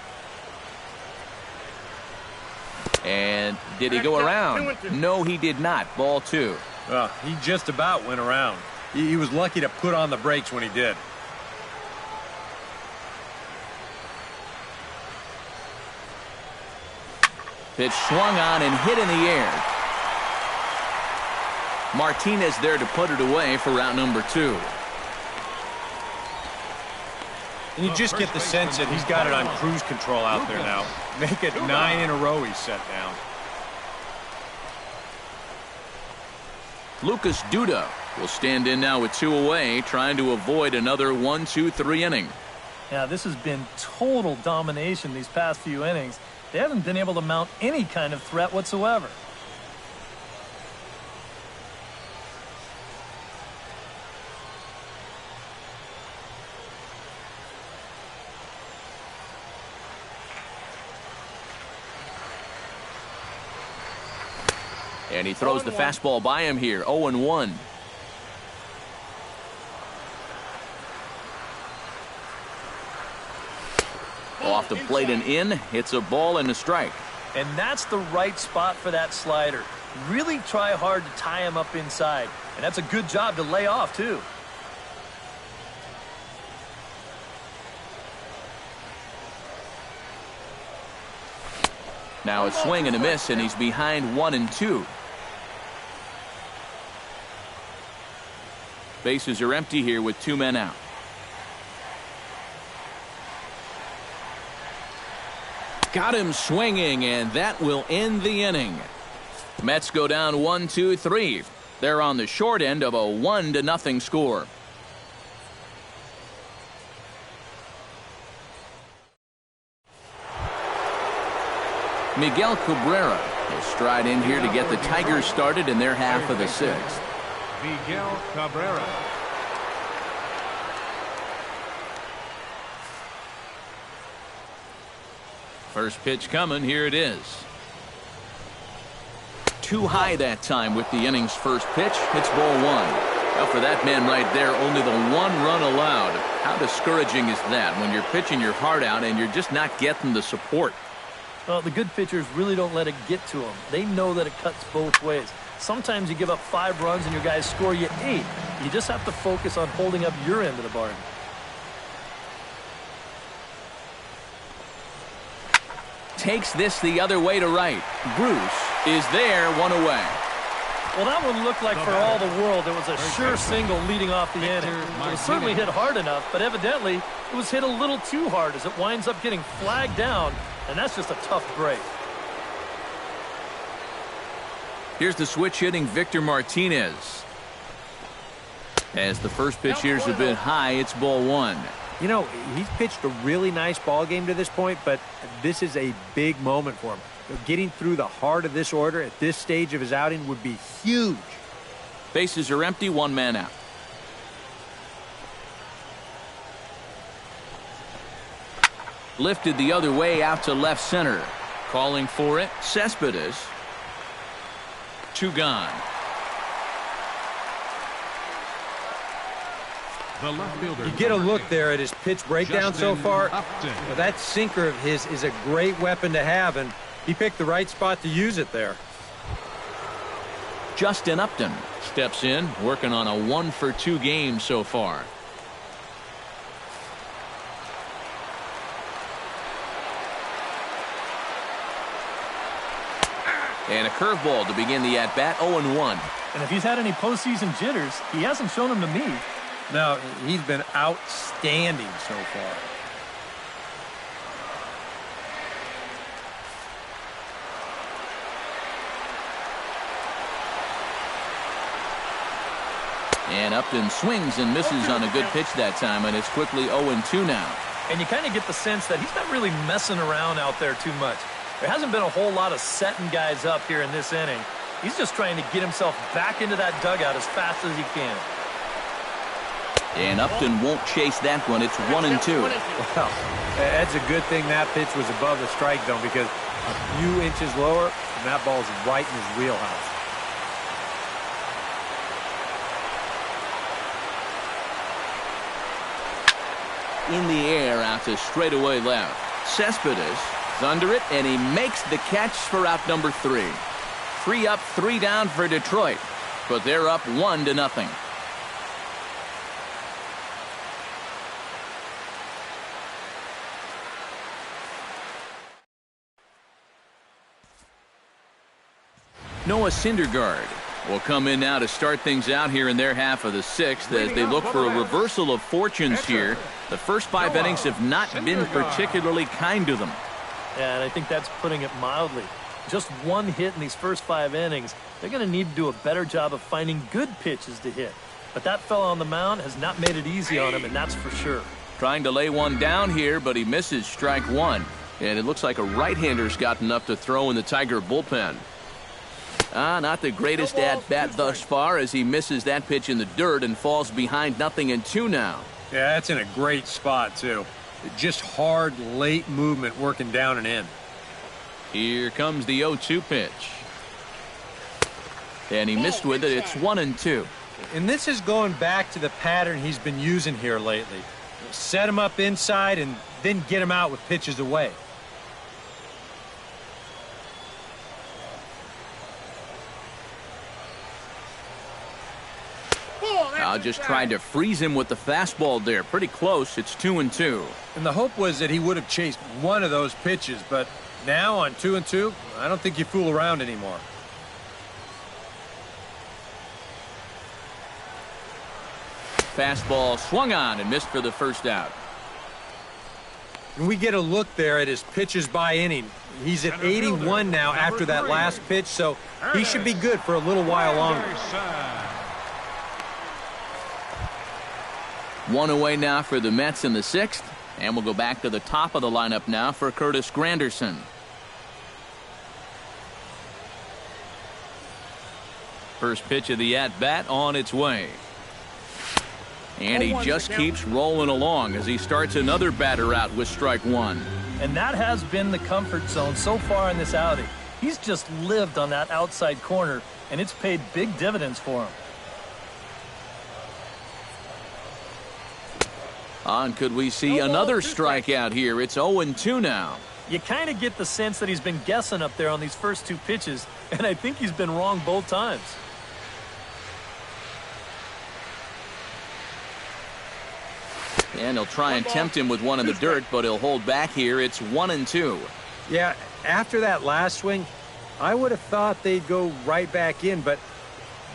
And did he go around? No, he did not. Ball 2. He just about went around. He was lucky to put on the brakes when he did. Pitch swung on and hit in the air. Martinez there to put it away for out number 2. And you just get the sense that he's got it on cruise control out there now. Make it 9 in a row he's set down. Lucas Duda will stand in now with 2 away, trying to avoid another 1-2-3 inning. Yeah, this has been total domination these past few innings. They haven't been able to mount any kind of threat whatsoever. And he throws the fastball by him here, 0-1. Off the plate and in, it's a ball and a strike. And that's the right spot for that slider. Really try hard to tie him up inside. And that's a good job to lay off, too. Now a swing and a miss, and he's behind 1-2. Bases are empty here with 2 men out. Got him swinging, and that will end the inning. Mets go down 1-2-3. They're on the short end of a 1-0 score. Miguel Cabrera will stride in here to get the Tigers started in their half of the 6th. Miguel Cabrera. First pitch coming. Here it is. Too high that time with the inning's first pitch. It's ball 1. Now for that man right there, only the 1 run allowed. How discouraging is that when you're pitching your heart out and you're just not getting the support? Well, the good pitchers really don't let it get to them. They know that it cuts both ways. Sometimes you give up 5 runs and your guys score you 8. You just have to focus on holding up your end of the bargain. Takes this the other way to right. Bruce is there, 1 away. Well, that one looked like for all the world it was a sure single leading off the inning. It was certainly hit hard enough, but evidently it was hit a little too hard as it winds up getting flagged down, and that's just a tough break. Here's the switch hitting Victor Martinez. As the first pitch here's a bit high, it's ball 1. You know, he's pitched a really nice ball game to this point, but this is a big moment for him. Getting through the heart of this order at this stage of his outing would be huge. Bases are empty, 1 man out. Lifted the other way out to left center. Calling for it, Cespedes. 2 gone. The left fielder. You get a look there at his pitch breakdown so far. Well, that sinker of his is a great weapon to have, and he picked the right spot to use it there. Justin Upton steps in, working on a 1-for-2 game so far. And a curveball to begin the at-bat, 0-1. And if he's had any postseason jitters, he hasn't shown them to me. No, he's been outstanding so far. And Upton swings and misses on a good pitch that time, and it's quickly 0-2 now. And you kind of get the sense that he's not really messing around out there too much. There hasn't been a whole lot of setting guys up here in this inning. He's just trying to get himself back into that dugout as fast as he can. And Upton won't chase that one. It's 1-2. Well, that's a good thing that pitch was above the strike zone, because a few inches lower, and that ball's right in his wheelhouse. In the air out to straightaway left. Cespedes is under it, and he makes the catch for out number 3. 3 up, 3 down for Detroit, but they're up 1-0. Noah Syndergaard will come in now to start things out here in their half of the sixth as they look for a reversal of fortunes here. The first 5 innings have not been particularly kind to them. Yeah, and I think that's putting it mildly. Just one hit in these first 5 innings. They're going to need to do a better job of finding good pitches to hit. But that fella on the mound has not made it easy on him, and that's for sure. Trying to lay one down here, but he misses strike one. And it looks like a right-hander's gotten up to throw in the Tiger bullpen. Not the greatest at-bat thus far as he misses that pitch in the dirt and falls behind 0-2 now. Yeah, that's in a great spot, too. Just hard, late movement working down and in. Here comes the 0-2 pitch. And he missed with it. It's 1-2. And this is going back to the pattern he's been using here lately. Set him up inside and then get him out with pitches away. Now just trying to freeze him with the fastball there. Pretty close. It's 2-2. And the hope was that he would have chased one of those pitches, but now on 2-2, I don't think you fool around anymore. Fastball swung on and missed for the first out. And we get a look there at his pitches by inning. He's at 81 now after that last pitch, so he should be good for a little while longer. One away now for the Mets in the sixth. And we'll go back to the top of the lineup now for Curtis Granderson. First pitch of the at-bat on its way. And he just keeps rolling along as he starts another batter out with strike one. And that has been the comfort zone so far in this outing. He's just lived on that outside corner, and it's paid big dividends for him. Could we see another strikeout here? It's 0-2 now. You kind of get the sense that he's been guessing up there on these first 2 pitches, and I think he's been wrong both times. And he'll try and tempt him with one in the dirt, but he'll hold back here. It's 1-2. Yeah, after that last swing, I would have thought they'd go right back in, but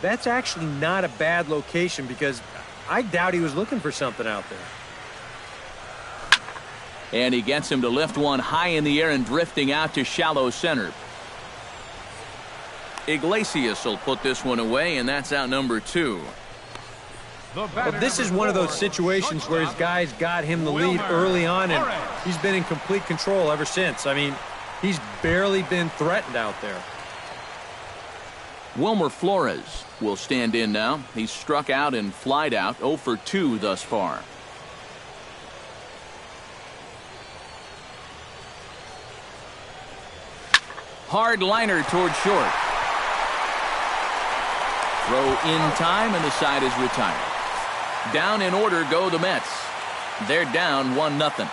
that's actually not a bad location because I doubt he was looking for something out there. And he gets him to lift one high in the air and drifting out to shallow center. Iglesias will put this one away, and that's out number 2. Well, this is one of those situations where his guys got him the lead early on, and he's been in complete control ever since. I mean, he's barely been threatened out there. Wilmer Flores will stand in now. He's struck out and flied out 0 for 2 thus far. Hard liner toward short. Throw in time and the side is retired. Down in order go the Mets. They're down 1-0.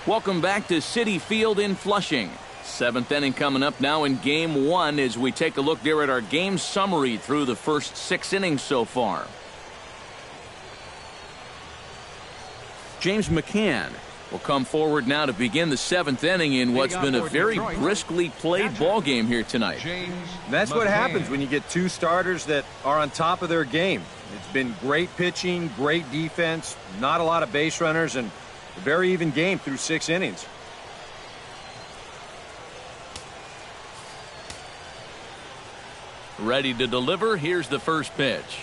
Welcome back to Citi Field in Flushing. 7th inning coming up now in Game 1 as we take a look there at our game summary through the first 6 innings so far. James McCann will come forward now to begin the 7th inning in what's been a very briskly played ball game here tonight. That's what happens when you get 2 starters that are on top of their game. It's been great pitching, great defense, not a lot of base runners, and a very even game through 6 innings. Ready to deliver. Here's the first pitch.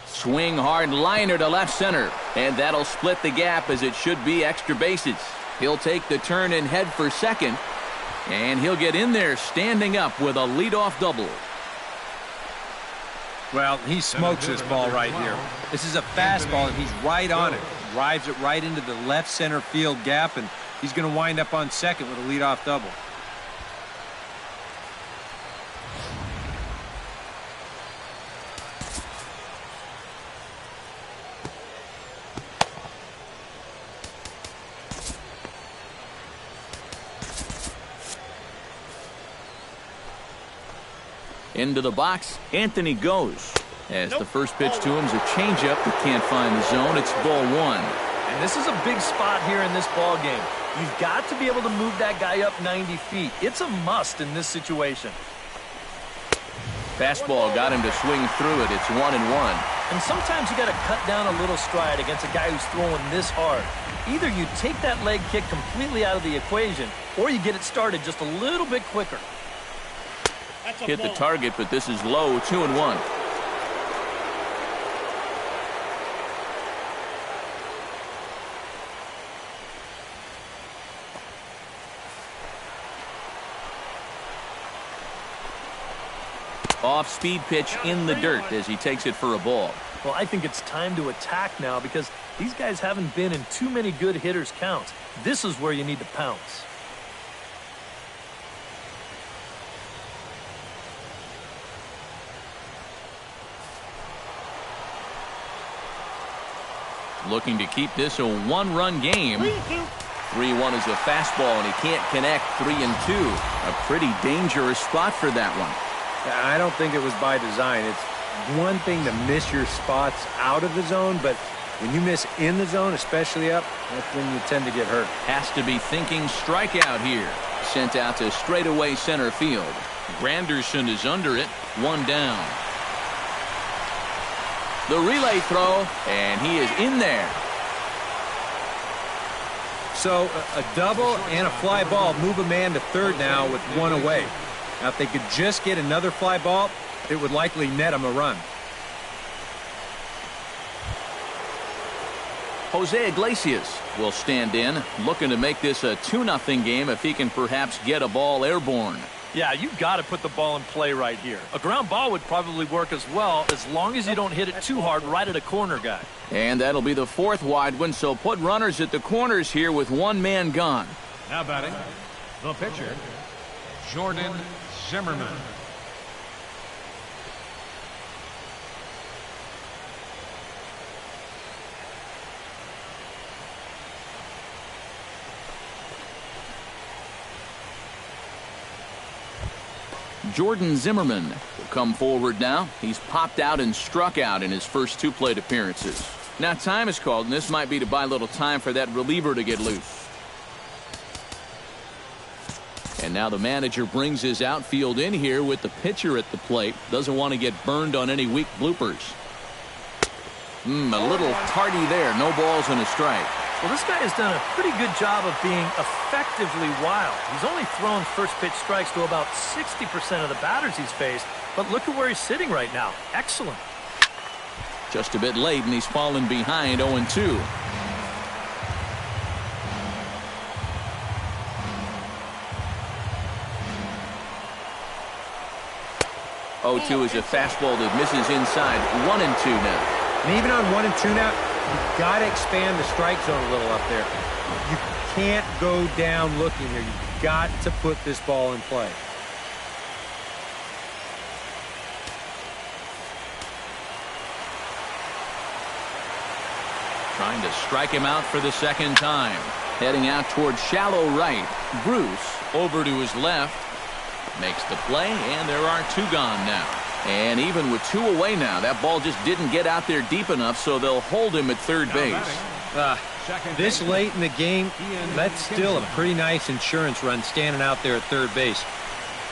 Swing hard liner to left center. And that'll split the gap as it should be extra bases. He'll take the turn and head for second. And he'll get in there standing up with a leadoff double. Well, he smokes this ball right here. This is a fastball, and he's right on it. Drives it right into the left center field gap, and he's going to wind up on second with a leadoff double. Into the box, Anthony goes. As the first pitch to him is a changeup that can't find the zone. It's ball one. And this is a big spot here in this ball game. You've got to be able to move that guy up 90 feet. It's a must in this situation. Fastball got him to swing through it. It's 1-1. And sometimes you got to cut down a little stride against a guy who's throwing this hard. Either you take that leg kick completely out of the equation, or you get it started just a little bit quicker. Hit the target, but this is low. 2-1. Off-speed pitch in the dirt as he takes it for a ball. Well, I think it's time to attack now because these guys haven't been in too many good hitters' counts. This is where you need to pounce. Looking to keep this a one-run game. 3-1 is a fastball, and he can't connect. 3-2. A pretty dangerous spot for that one. I don't think it was by design. It's one thing to miss your spots out of the zone, but when you miss in the zone, especially up, that's when you tend to get hurt. Has to be thinking strikeout here. Sent out to straightaway center field. Granderson is under it. 1 down. The relay throw, and he is in there. So a double and a fly ball move a man to third now with 1 away. Now, if they could just get another fly ball, it would likely net him a run. Jose Iglesias will stand in, looking to make this a 2-0 game if he can perhaps get a ball airborne. Yeah, you've got to put the ball in play right here. A ground ball would probably work as well, as long as you don't hit it too hard right at a corner guy. And that'll be the 4th wide one, so put runners at the corners here with 1 man gone. Now batting, the pitcher, Jordan Zimmerman. Jordan Zimmerman will come forward now. He's popped out and struck out in his first 2 plate appearances. Now time is called, and this might be to buy a little time for that reliever to get loose. And now the manager brings his outfield in here with the pitcher at the plate. Doesn't want to get burned on any weak bloopers. A little tardy there. No balls and a strike. Well, this guy has done a pretty good job of being effectively wild. He's only thrown first pitch strikes to about 60% of the batters he's faced. But look at where he's sitting right now. Excellent. Just a bit late, and he's fallen behind 0-2. 0-2 is a fastball that misses inside. 1-2 now. And even on 1-2 now, you've got to expand the strike zone a little up there. You can't go down looking here. You've got to put this ball in play. Trying to strike him out for the 2nd time. Heading out towards shallow right. Bruce over to his left. Makes the play, and there are 2 gone now. And even with 2 away now, that ball just didn't get out there deep enough, so they'll hold him at third base. This late in the game, that's still a pretty nice insurance run standing out there at third base.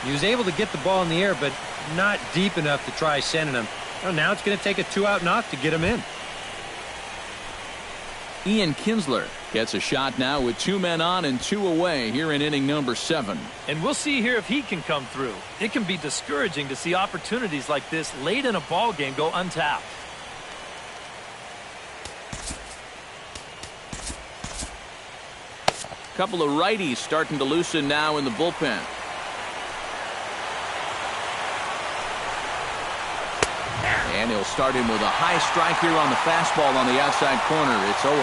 He was able to get the ball in the air, but not deep enough to try sending him. Well, now it's going to take a 2-out knock to get him in. Ian Kinsler gets a shot now with 2 men on and 2 away here in inning number 7. And we'll see here if he can come through. It can be discouraging to see opportunities like this late in a ball game go untapped. Couple of righties starting to loosen now in the bullpen. And he'll start him with a high strike here on the fastball on the outside corner. It's 0-1.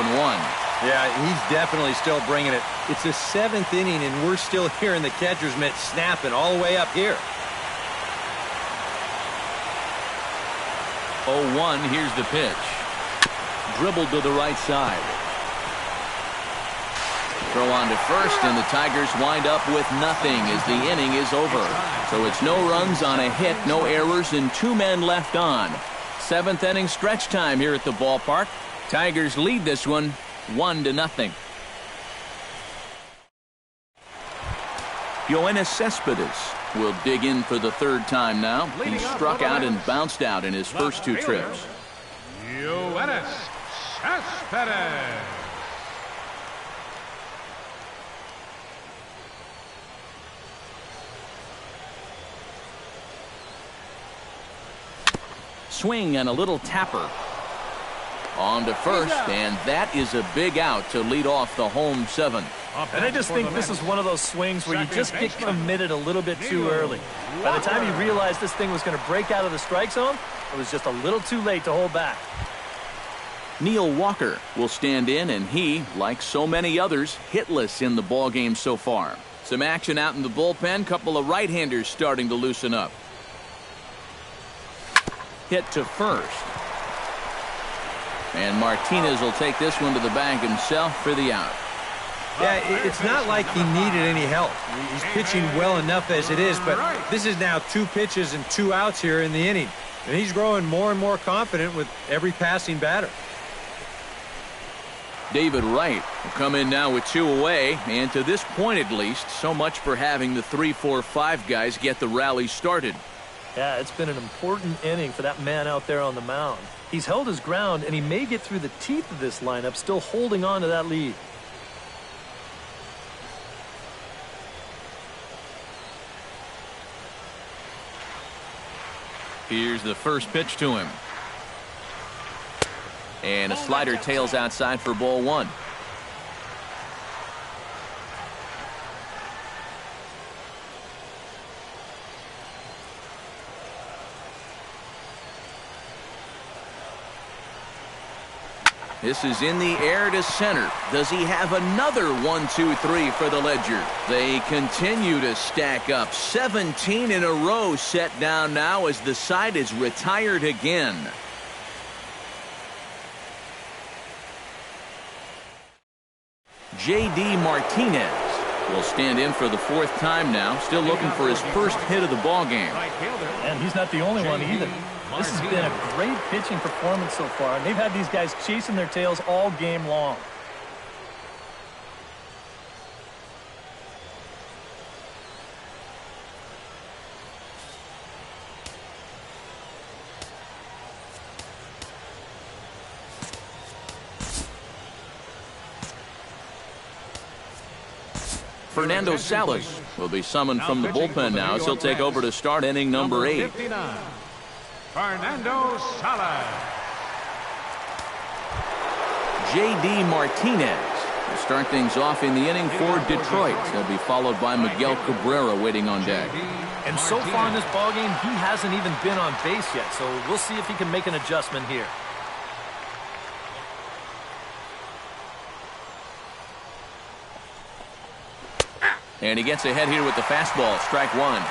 Yeah, he's definitely still bringing it. It's the 7th inning, and we're still hearing the catcher's mitt snapping all the way up here. 0-1, here's the pitch. Dribbled to the right side. Throw on to first, and the Tigers wind up with nothing as the inning is over. So it's no runs on a hit, no errors, and 2 men left on. 7th inning stretch time here at the ballpark. Tigers lead this one 1-0. Yoenis Cespedes will dig in for the 3rd time now. He struck out and bounced out in his first 2 trips. Yoenis Cespedes. Swing and a little tapper. On to first, and that is a big out to lead off the home 7th. And I just think this is one of those swings where you just get committed a little bit too early. By the time he realized this thing was going to break out of the strike zone, it was just a little too late to hold back. Neil Walker will stand in, and he, like so many others, hitless in the ballgame so far. Some action out in the bullpen. Couple of right-handers starting to loosen up. Hit to first. And Martinez will take this one to the bag himself for the out. Yeah, it's not like he needed any help. He's pitching well enough as it is, but this is now 2 pitches and 2 outs here in the inning. And he's growing more and more confident with every passing batter. David Wright will come in now with 2 away, and to this point at least, so much for having the 3, 4, 5 guys get the rally started. Yeah, it's been an important inning for that man out there on the mound. He's held his ground, and he may get through the teeth of this lineup, still holding on to that lead. Here's the first pitch to him. And a slider tails outside for ball 1. This is in the air to center. Does he have another 1, 2, 3 for the Ledger? They continue to stack up. 17 in a row set down now as the side is retired again. J.D. Martinez will stand in for the 4th time now, still looking for his first hit of the ballgame. And he's not the only one either. This has been a great pitching performance so far, and they've had these guys chasing their tails all game long. Fernando Salas will be summoned from the bullpen now as he'll take over to start inning number 8. Fernando Salas. J.D. Martinez will start things off in the inning for Detroit. He'll be followed by Miguel Cabrera waiting on deck. And so far in this ballgame, he hasn't even been on base yet, so we'll see if he can make an adjustment here. And he gets ahead here with the fastball, strike 1.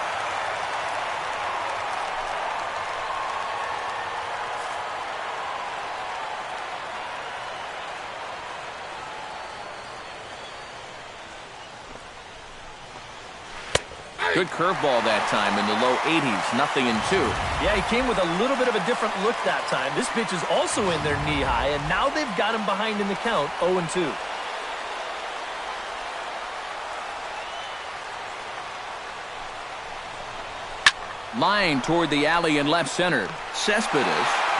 Good curveball that time in the low 80s, 0-2. Yeah, he came with a little bit of a different look that time. This pitch is also in there knee high, and now they've got him behind in the count, 0-2. Line toward the alley in left center. Cespedes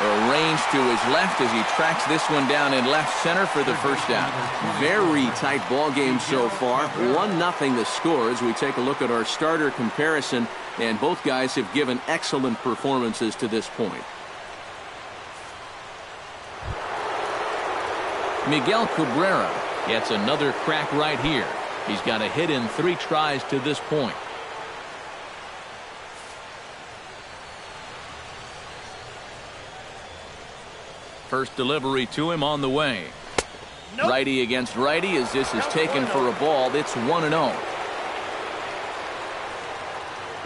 arranged to his left as he tracks this one down in left center for the first out. Very tight ball game so far. 1-0 the score as we take a look at our starter comparison, and both guys have given excellent performances to this point. Miguel Cabrera gets another crack right here. He's got a hit in 3 tries to this point. First delivery to him on the way. Nope. Righty against righty as this is taken for a ball. It's 1-0.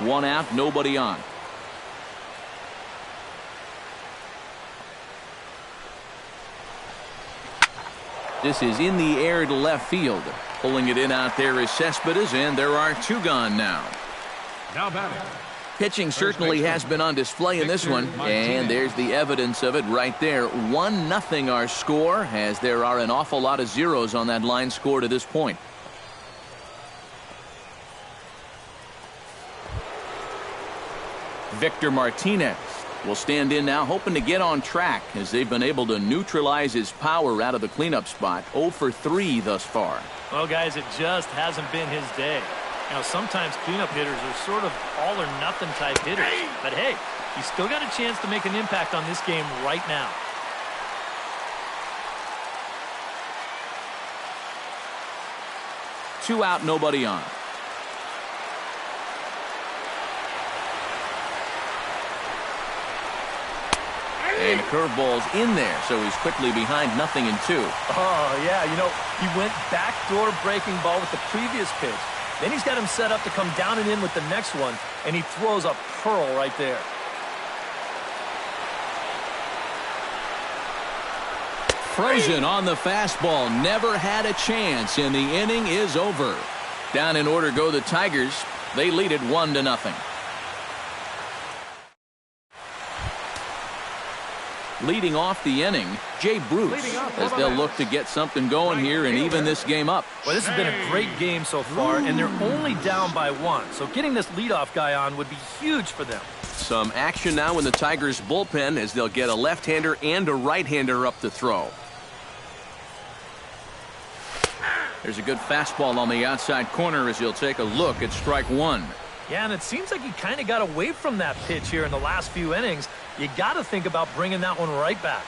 1 out, nobody on. This is in the air to left field. Pulling it in out there is Cespedes, and there are 2 gone now. Now batting. Pitching certainly has been on display in this one, and there's the evidence of it right there. 1-0 our score, as there are an awful lot of zeros on that line score to this point. Victor Martinez will stand in now, hoping to get on track, as they've been able to neutralize his power out of the cleanup spot. 0 for 3 thus far. Well, guys, it just hasn't been his day. Now, sometimes cleanup hitters are sort of all-or-nothing type hitters. But, hey, he's still got a chance to make an impact on this game right now. Two out, nobody on. And the curveball's in there, so he's quickly behind 0-2. Oh, yeah, you know, he went backdoor breaking ball with the previous pitch. Then he's got him set up to come down and in with the next one, and he throws a pearl right there. Frozen on the fastball. Never had a chance, and the inning is over. Down in order go the Tigers. They lead it 1-0. Leading off the inning, Jay Bruce, as they'll look to get something going here and even this game up. Well, this has been a great game so far, and they're only down by 1. So getting this leadoff guy on would be huge for them. Some action now in the Tigers' bullpen, as they'll get a left-hander and a right-hander up to throw. There's a good fastball on the outside corner as he'll take a look at strike 1. Yeah, and it seems like he kind of got away from that pitch here in the last few innings. You got to think about bringing that one right back.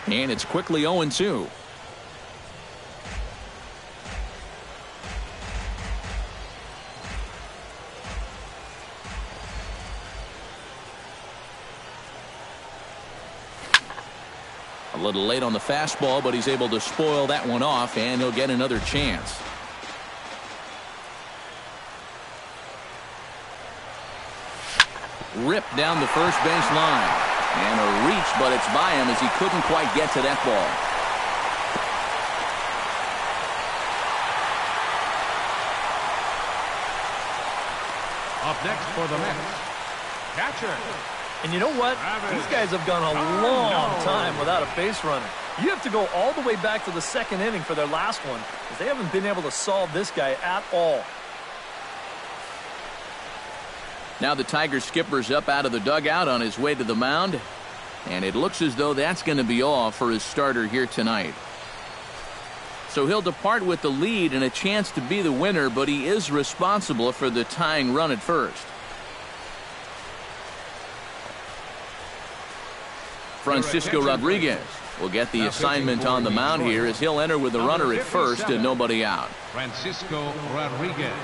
And it's quickly 0-2. A little late on the fastball, but he's able to spoil that one off, and he'll get another chance. Ripped down the first base line. And a reach, but it's by him as he couldn't quite get to that ball. Up next for the Mets, catcher. And you know what? These guys have gone a long time without a base runner. You have to go all the way back to the second inning for their last one, because they haven't been able to solve this guy at all. Now the Tiger skipper's up out of the dugout on his way to the mound, and it looks as though that's going to be all for his starter here tonight. So he'll depart with the lead and a chance to be the winner, but he is responsible for the tying run at first. Francisco Rodriguez will get the assignment on the mound here as he'll enter with the runner at first and nobody out. Francisco Rodriguez.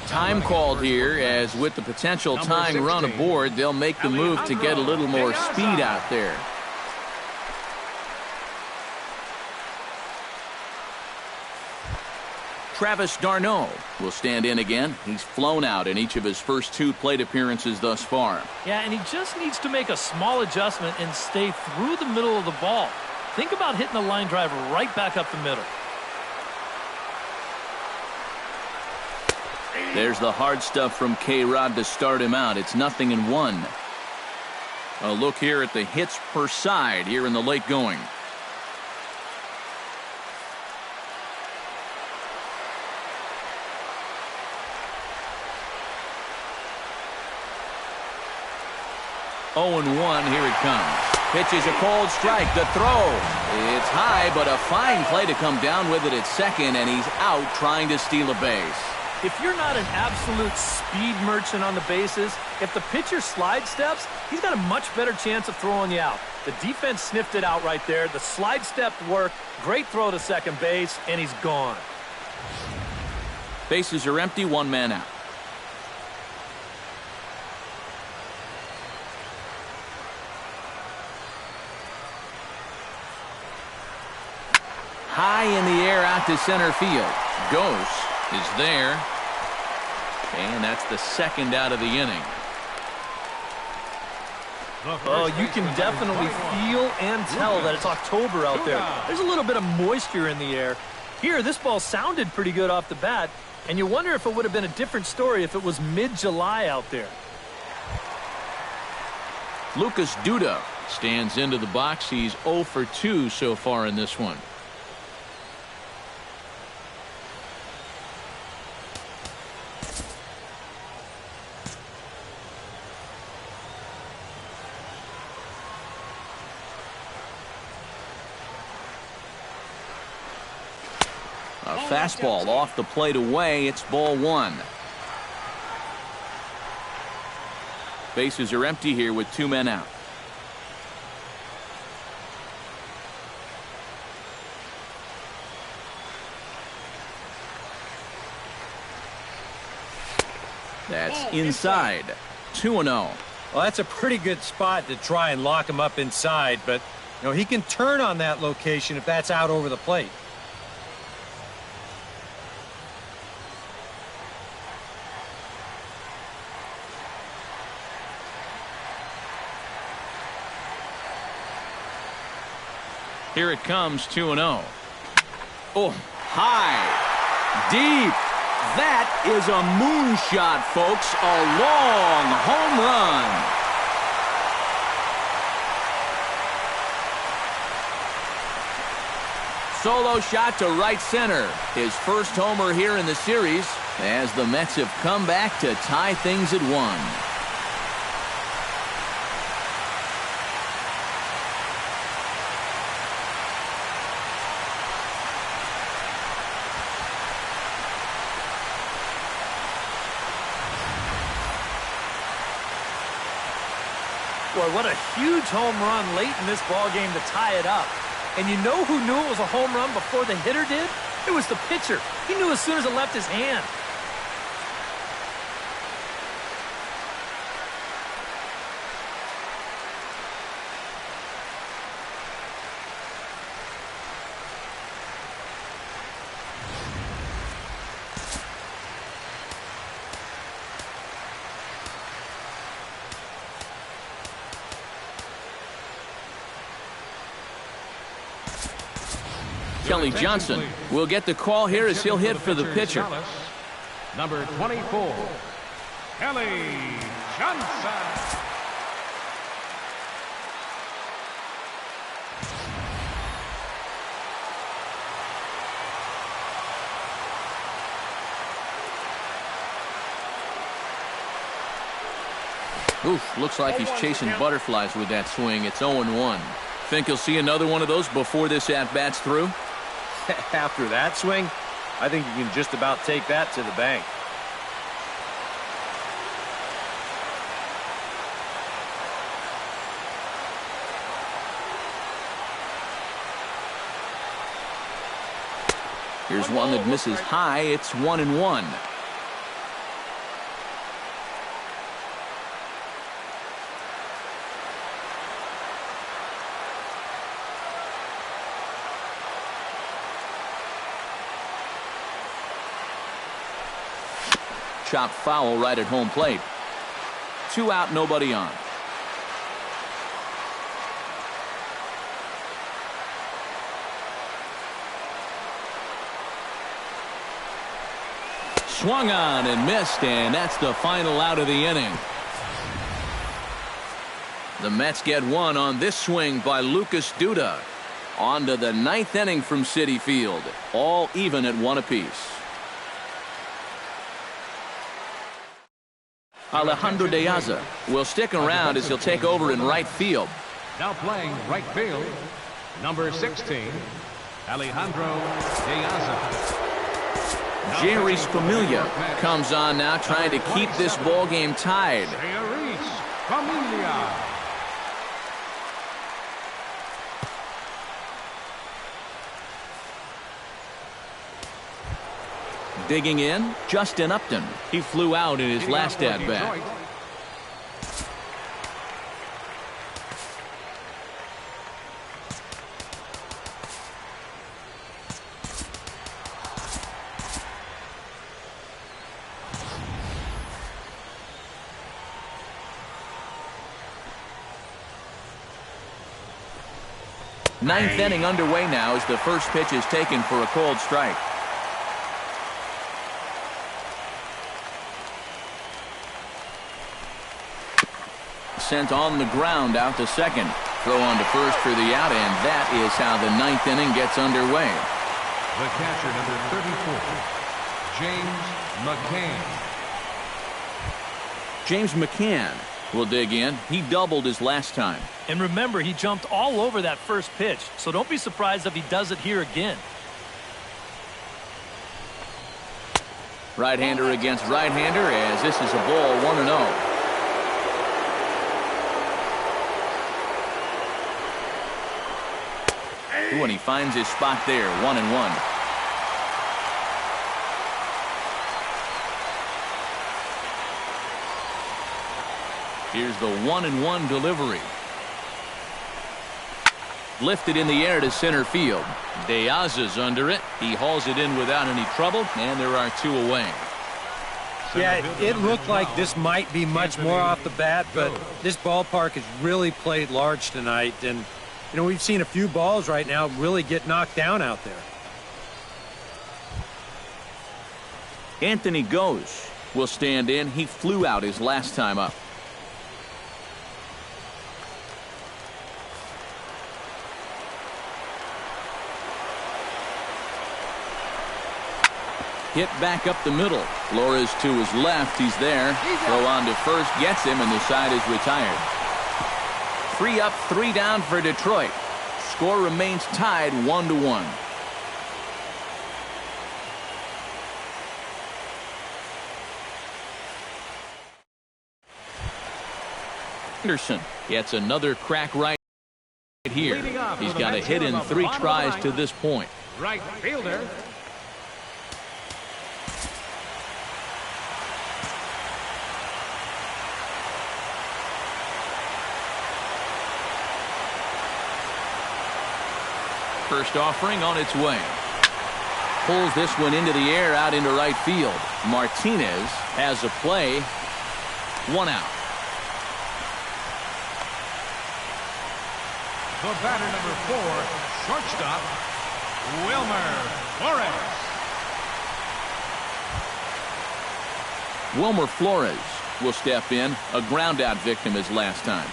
Time called here, as with the potential tying run aboard, they'll make the move to get a little more speed out there. Travis d'Arnaud will stand in again. He's flown out in each of his first 2 plate appearances thus far. Yeah, and he just needs to make a small adjustment and stay through the middle of the ball. Think about hitting a line drive right back up the middle. There's the hard stuff from K-Rod to start him out. It's 0-1. A look here at the hits per side here in the late going. Oh, and 1, here it comes. Pitches a cold strike, the throw. It's high, but a fine play to come down with it at second, and he's out trying to steal a base. If you're not an absolute speed merchant on the bases, if the pitcher slide steps, he's got a much better chance of throwing you out. The defense sniffed it out right there. The slide step worked. Great throw to second base, and he's gone. Bases are empty, 1 man out. out to center field. Ghost is there. And that's the second out of the inning. Oh, you can definitely feel and tell that it's October out there. There's a little bit of moisture in the air. Here, this ball sounded pretty good off the bat, and you wonder if it would have been a different story if it was mid-July out there. Lucas Duda stands into the box. He's 0 for 2 so far in this one. A fastball off the plate away. It's ball 1. Bases are empty here with 2 men out. That's inside. 2-0. Well, that's a pretty good spot to try and lock him up inside, but he can turn on that location if that's out over the plate. Here it comes, 2-0. Oh, high, deep. That is a moonshot, folks. A long home run. Solo shot to right center. His first homer here in the series as the Mets have come back to tie things at 1. Boy, what a huge home run late in this ballgame to tie it up. And you know who knew it was a home run before the hitter did? It was the pitcher. He knew as soon as it left his hand. Kelly Johnson will get the call here as he'll hit for the pitcher. Number 24, Kelly Johnson. Oof, looks like he's chasing butterflies with that swing. It's 0-1. Think he'll see another one of those before this at-bat's through? After that swing, I think you can just about take that to the bank. Here's one that misses high. It's 1-1. Chopped foul right at home plate. 2 out, nobody on. Swung on and missed, and that's the final out of the inning. The Mets get 1 on this swing by Lucas Duda. On to the 9th inning from Citi Field. All even at 1 apiece. Alejandro De Aza will stick around as he'll take over in right field. Now playing right field, number 16, Alejandro De Aza. Jerry Familia comes on now, trying to keep this ball game tied. Familia. Digging in, Justin Upton. He flew out in his last at-bat. Ninth inning underway now as the first pitch is taken for a cold strike. Sent on the ground out to second. Throw on to first for the out, and that is how the ninth inning gets underway. The catcher, number 34, James McCann. James McCann will dig in. He doubled his last time. And remember, he jumped all over that first pitch, so don't be surprised if he does it here again. Right-hander against right-hander as this is a ball 1-0. Ooh, and he finds his spot there, 1-1. Here's the 1-1 delivery. Lifted in the air to center field. Diaz's under it. He hauls it in without any trouble, and there are two away. Yeah, it looked like this might be much more off the bat, but this ballpark has really played large tonight, and you know, we've seen a few balls right now really get knocked down out there. Anthony Gose will stand in. He flew out his last time up. Hit back up the middle. Flores to his left. He's there. Throw on to first. Gets him, and the side is retired. 3 up, 3 down for Detroit. Score remains tied 1-1. Anderson gets another crack right here. He's got a hit in 3 tries to this point. Right fielder. First offering on its way. Pulls this one into the air out into right field. Martinez has a play. 1 out. The batter, number 4, shortstop, Wilmer Flores. Wilmer Flores will step in. A ground out victim his last time.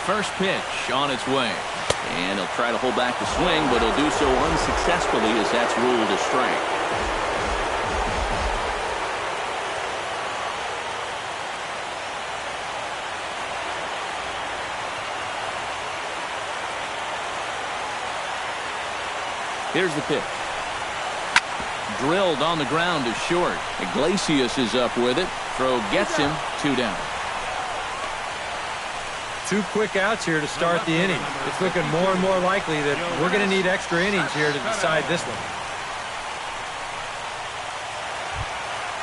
First pitch on its way. And he'll try to hold back the swing, but he'll do so unsuccessfully as that's ruled a strike. Here's the pitch. Drilled on the ground to short. Iglesias is up with it. Throw gets him. 2 down. 2 quick outs here to start the inning. It's looking more and more likely that we're going to need extra innings here to decide this one.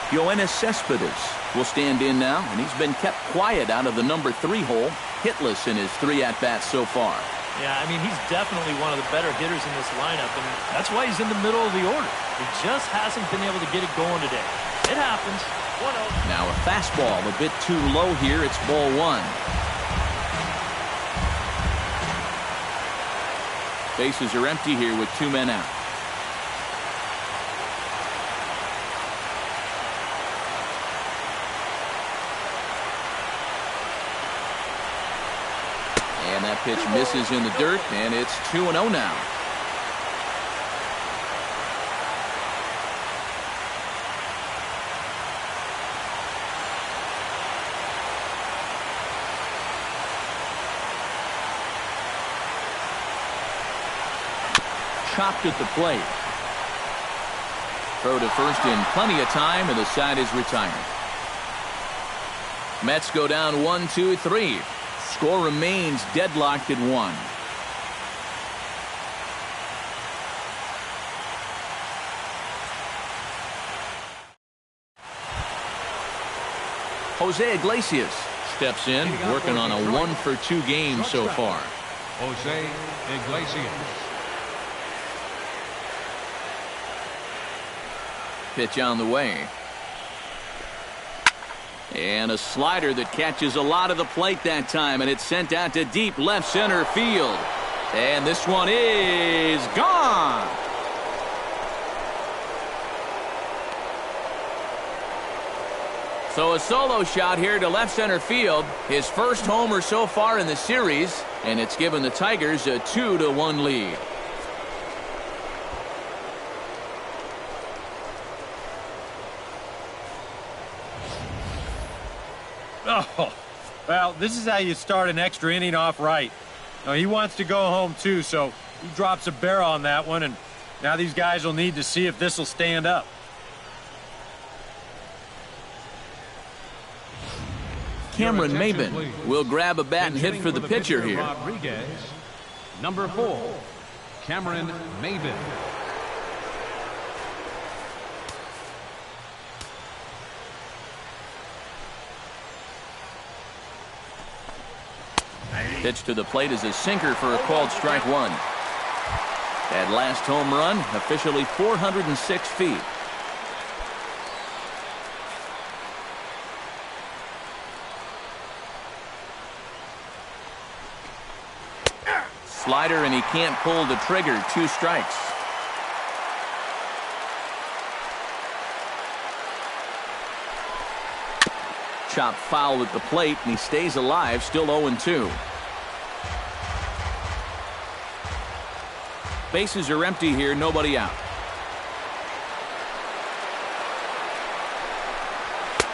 Yoenis Cespedes will stand in now, and he's been kept quiet out of the number 3 hole. Hitless in his 3 at-bats so far. Yeah, I mean, he's definitely one of the better hitters in this lineup, and that's why he's in the middle of the order. He just hasn't been able to get it going today. It happens. 1-0. Now a fastball a bit too low here. It's ball 1. Bases are empty here with 2 men out. And that pitch misses in the dirt, and it's 2-0 now. Chopped at the plate. Throw to first in plenty of time, and the side is retired. Mets go down 1-2-3. Score remains deadlocked at 1. Jose Iglesias steps in, working on a 1-for-2 game so far. Jose Iglesias. pitch on the way. And a slider that catches a lot of the plate that time, and it's sent out to deep left center field. And this one is gone. So a solo shot here to left center field. His first homer so far in the series, and it's given the Tigers a 2-1 lead. Oh, well, this is how you start an extra inning off right. Now, he wants to go home, too, so he drops a barrel on that one, and now these guys will need to see if this will stand up. Cameron Maben will grab a bat and hit for the pitcher here. Rodriguez, number 4, Cameron Maben. Pitch to the plate is a sinker for a called strike one. That last home run, officially 406 feet. Slider, and he can't pull the trigger. 2 strikes. Chop foul at the plate, and he stays alive, still 0-2. Bases are empty here, nobody out.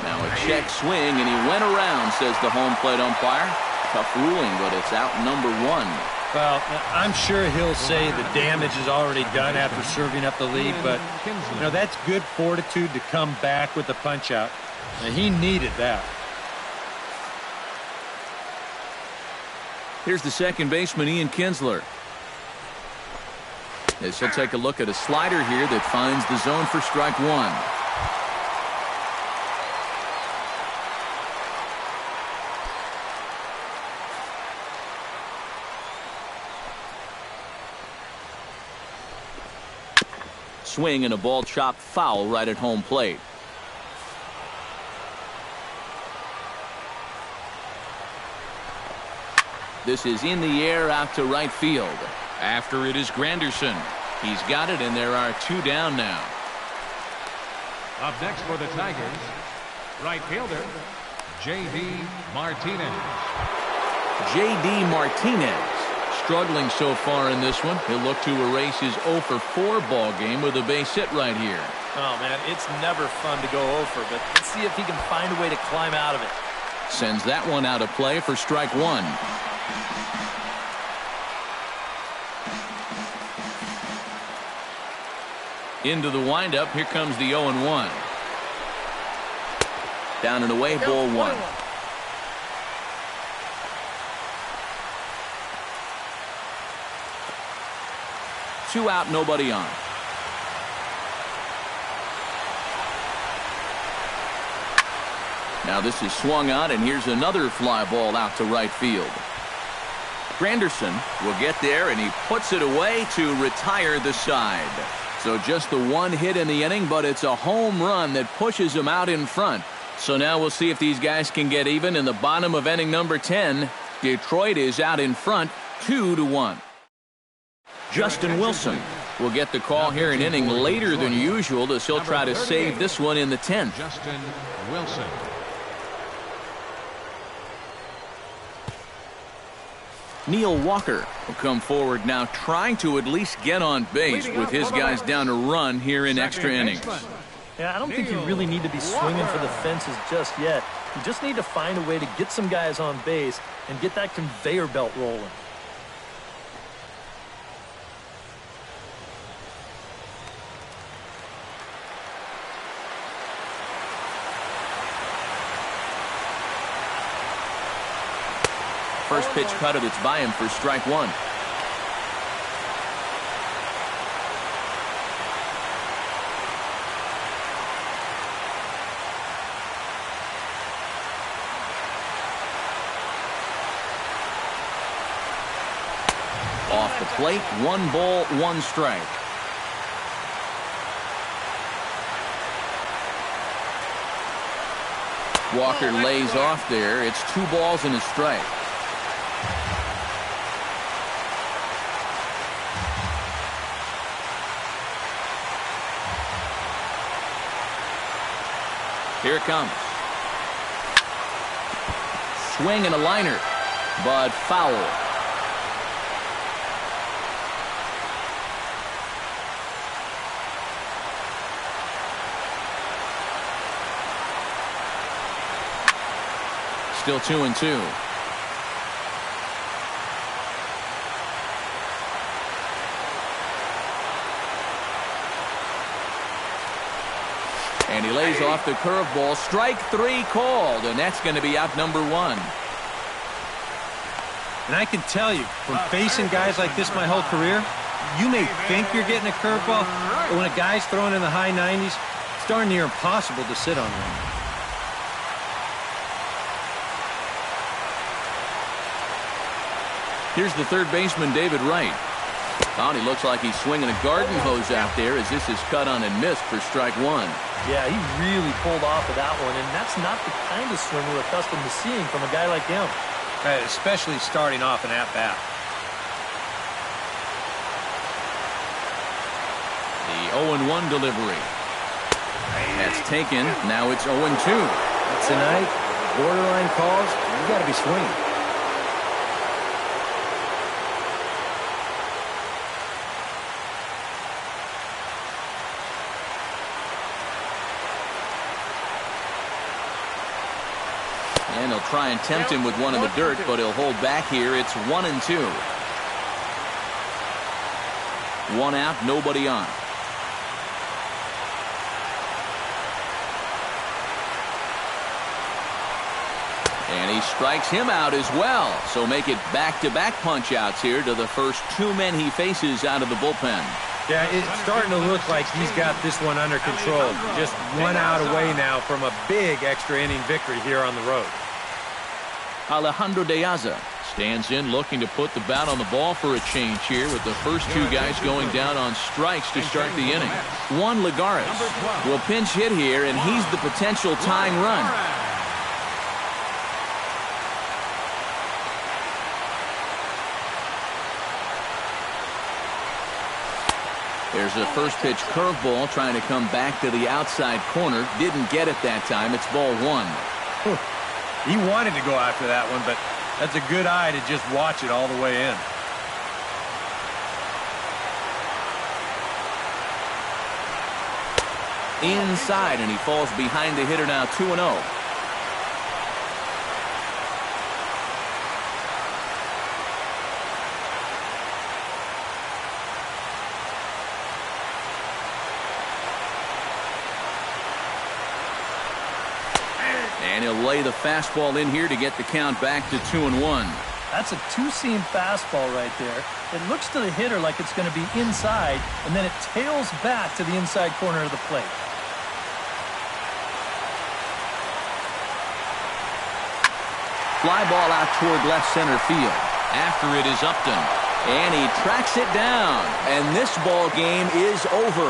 Now a check swing, and he went around, says the home plate umpire. Tough ruling, but it's out number 1. Well, I'm sure he'll say the damage is already done after serving up the lead, but, you know, that's good fortitude to come back with the punch-out. And he needed that. Here's the second baseman, Ian Kinsler. As he'll take a look at a slider here that finds the zone for strike 1. Swing and a ball chopped foul right at home plate. This is in the air out to right field. After it is Granderson. He's got it, and there are 2 down now. Up next for the Tigers, right fielder, J.D. Martinez. J.D. Martinez struggling so far in this one. He'll look to erase his 0-for-4 ball game with a base hit right here. Oh, man, it's never fun to go 0-for, but let's see if he can find a way to climb out of it. Sends that one out of play for strike 1. Into the windup. Here comes the 0-1. Down and away, ball 1. Two out, nobody on. Now this is swung on, and here's another fly ball out to right field. Granderson will get there, and he puts it away to retire the side. So just the 1 hit in the inning, but it's a home run that pushes him out in front. So now we'll see if these guys can get even in the bottom of inning number 10. Detroit is out in front, 2-1. Justin Wilson will get the call here an inning later than usual, as he'll try to save this one in the 10th. Justin Wilson. Neil Walker will come forward now, trying to at least get on base with his guys down to run here in extra innings. Yeah, I don't think you really need to be swinging for the fences just yet. You just need to find a way to get some guys on base and get that conveyor belt rolling. First pitch cutter that's by him for strike 1. Off the plate, 1 ball, 1 strike. Walker lays off there. It's 2 balls and a strike. Here it comes. Swing and a liner, but foul. Still 2-2. And he lays off the curveball. Strike 3 called, and that's going to be out number 1. And I can tell you, from facing guys like this my whole career, you may think you're getting a curveball, but when a guy's throwing in the high 90s, it's darn near impossible to sit on one. Here's the third baseman, David Wright. Oh, and he looks like he's swinging a garden hose out there as this is cut on and missed for strike 1. Yeah, he really pulled off of that one, and that's not the kind of swing we're accustomed to seeing from a guy like him. Especially starting off an at-bat. The 0-1 delivery. That's taken. Now it's 0-2. Tonight, borderline calls, you got to be swinging. And he'll try and tempt him with one in the dirt, but he'll hold back here. It's 1-2. 1 out, nobody on. And he strikes him out as well. So make it back-to-back punch-outs here to the first 2 men he faces out of the bullpen. Yeah, it's starting to look like he's got this one under control. Just 1 out away now from a big extra inning victory here on the road. Alejandro De Aza stands in looking to put the bat on the ball for a change here with the first 2 guys going down on strikes to start the inning. Juan Lagares will pinch hit here, and he's the potential tying run. There's a first pitch curveball trying to come back to the outside corner. Didn't get it that time. It's ball 1. He wanted to go after that one, but that's a good eye to just watch it all the way in. Inside, and he falls behind the hitter now 2-0. And he'll lay the fastball in here to get the count back to 2-1. That's a 2-seam fastball right there. It looks to the hitter like it's going to be inside, and then it tails back to the inside corner of the plate. Fly ball out toward left center field. After it is Upton. And he tracks it down. And this ball game is over.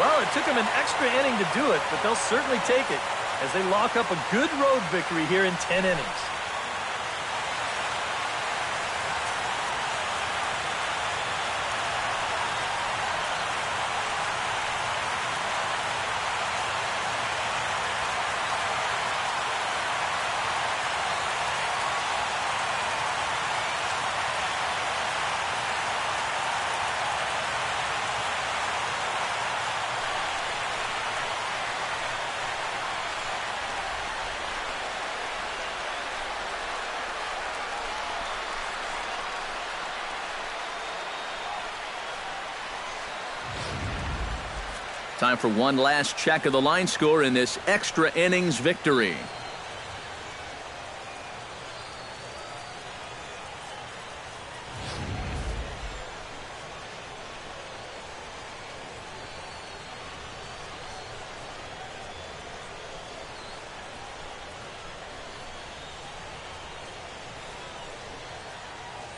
Well, it took him an extra inning to do it, but they'll certainly take it as they lock up a good road victory here in 10 innings. Time for one last check of the line score in this extra innings victory.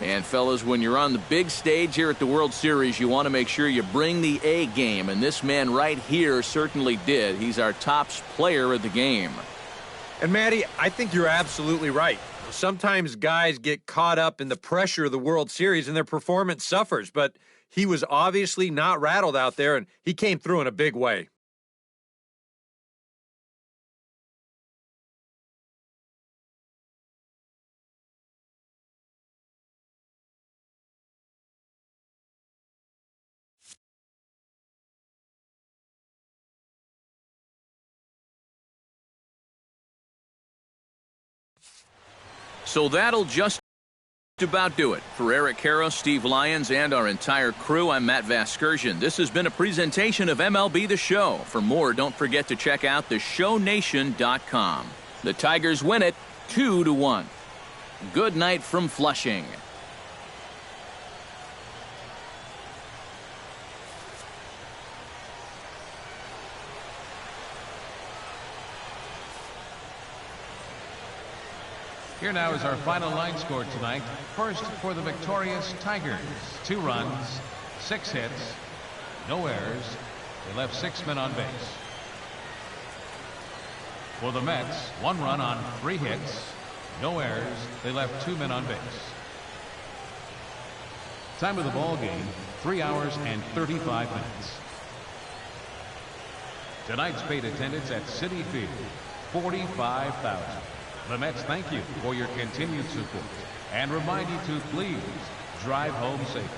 And fellas, when you're on the big stage here at the World Series, you want to make sure you bring the A game, and this man right here certainly did. He's our top player of the game. And, Matty, I think you're absolutely right. Sometimes guys get caught up in the pressure of the World Series and their performance suffers, but he was obviously not rattled out there, and he came through in a big way. So that'll just about do it. For Eric Karros, Steve Lyons, and our entire crew, I'm Matt Vasgersian. This has been a presentation of MLB The Show. For more, don't forget to check out theshownation.com. The Tigers win it 2-1. Good night from Flushing. Here now is our final line score tonight. First for the victorious Tigers. 2 runs, 6 hits, no errors. They left 6 men on base. For the Mets, 1 run on 3 hits, no errors. They left 2 men on base. Time of the ball game, 3 hours and 35 minutes. Tonight's paid attendance at Citi Field, 45,000. The Mets thank you for your continued support and remind you to please drive home safely.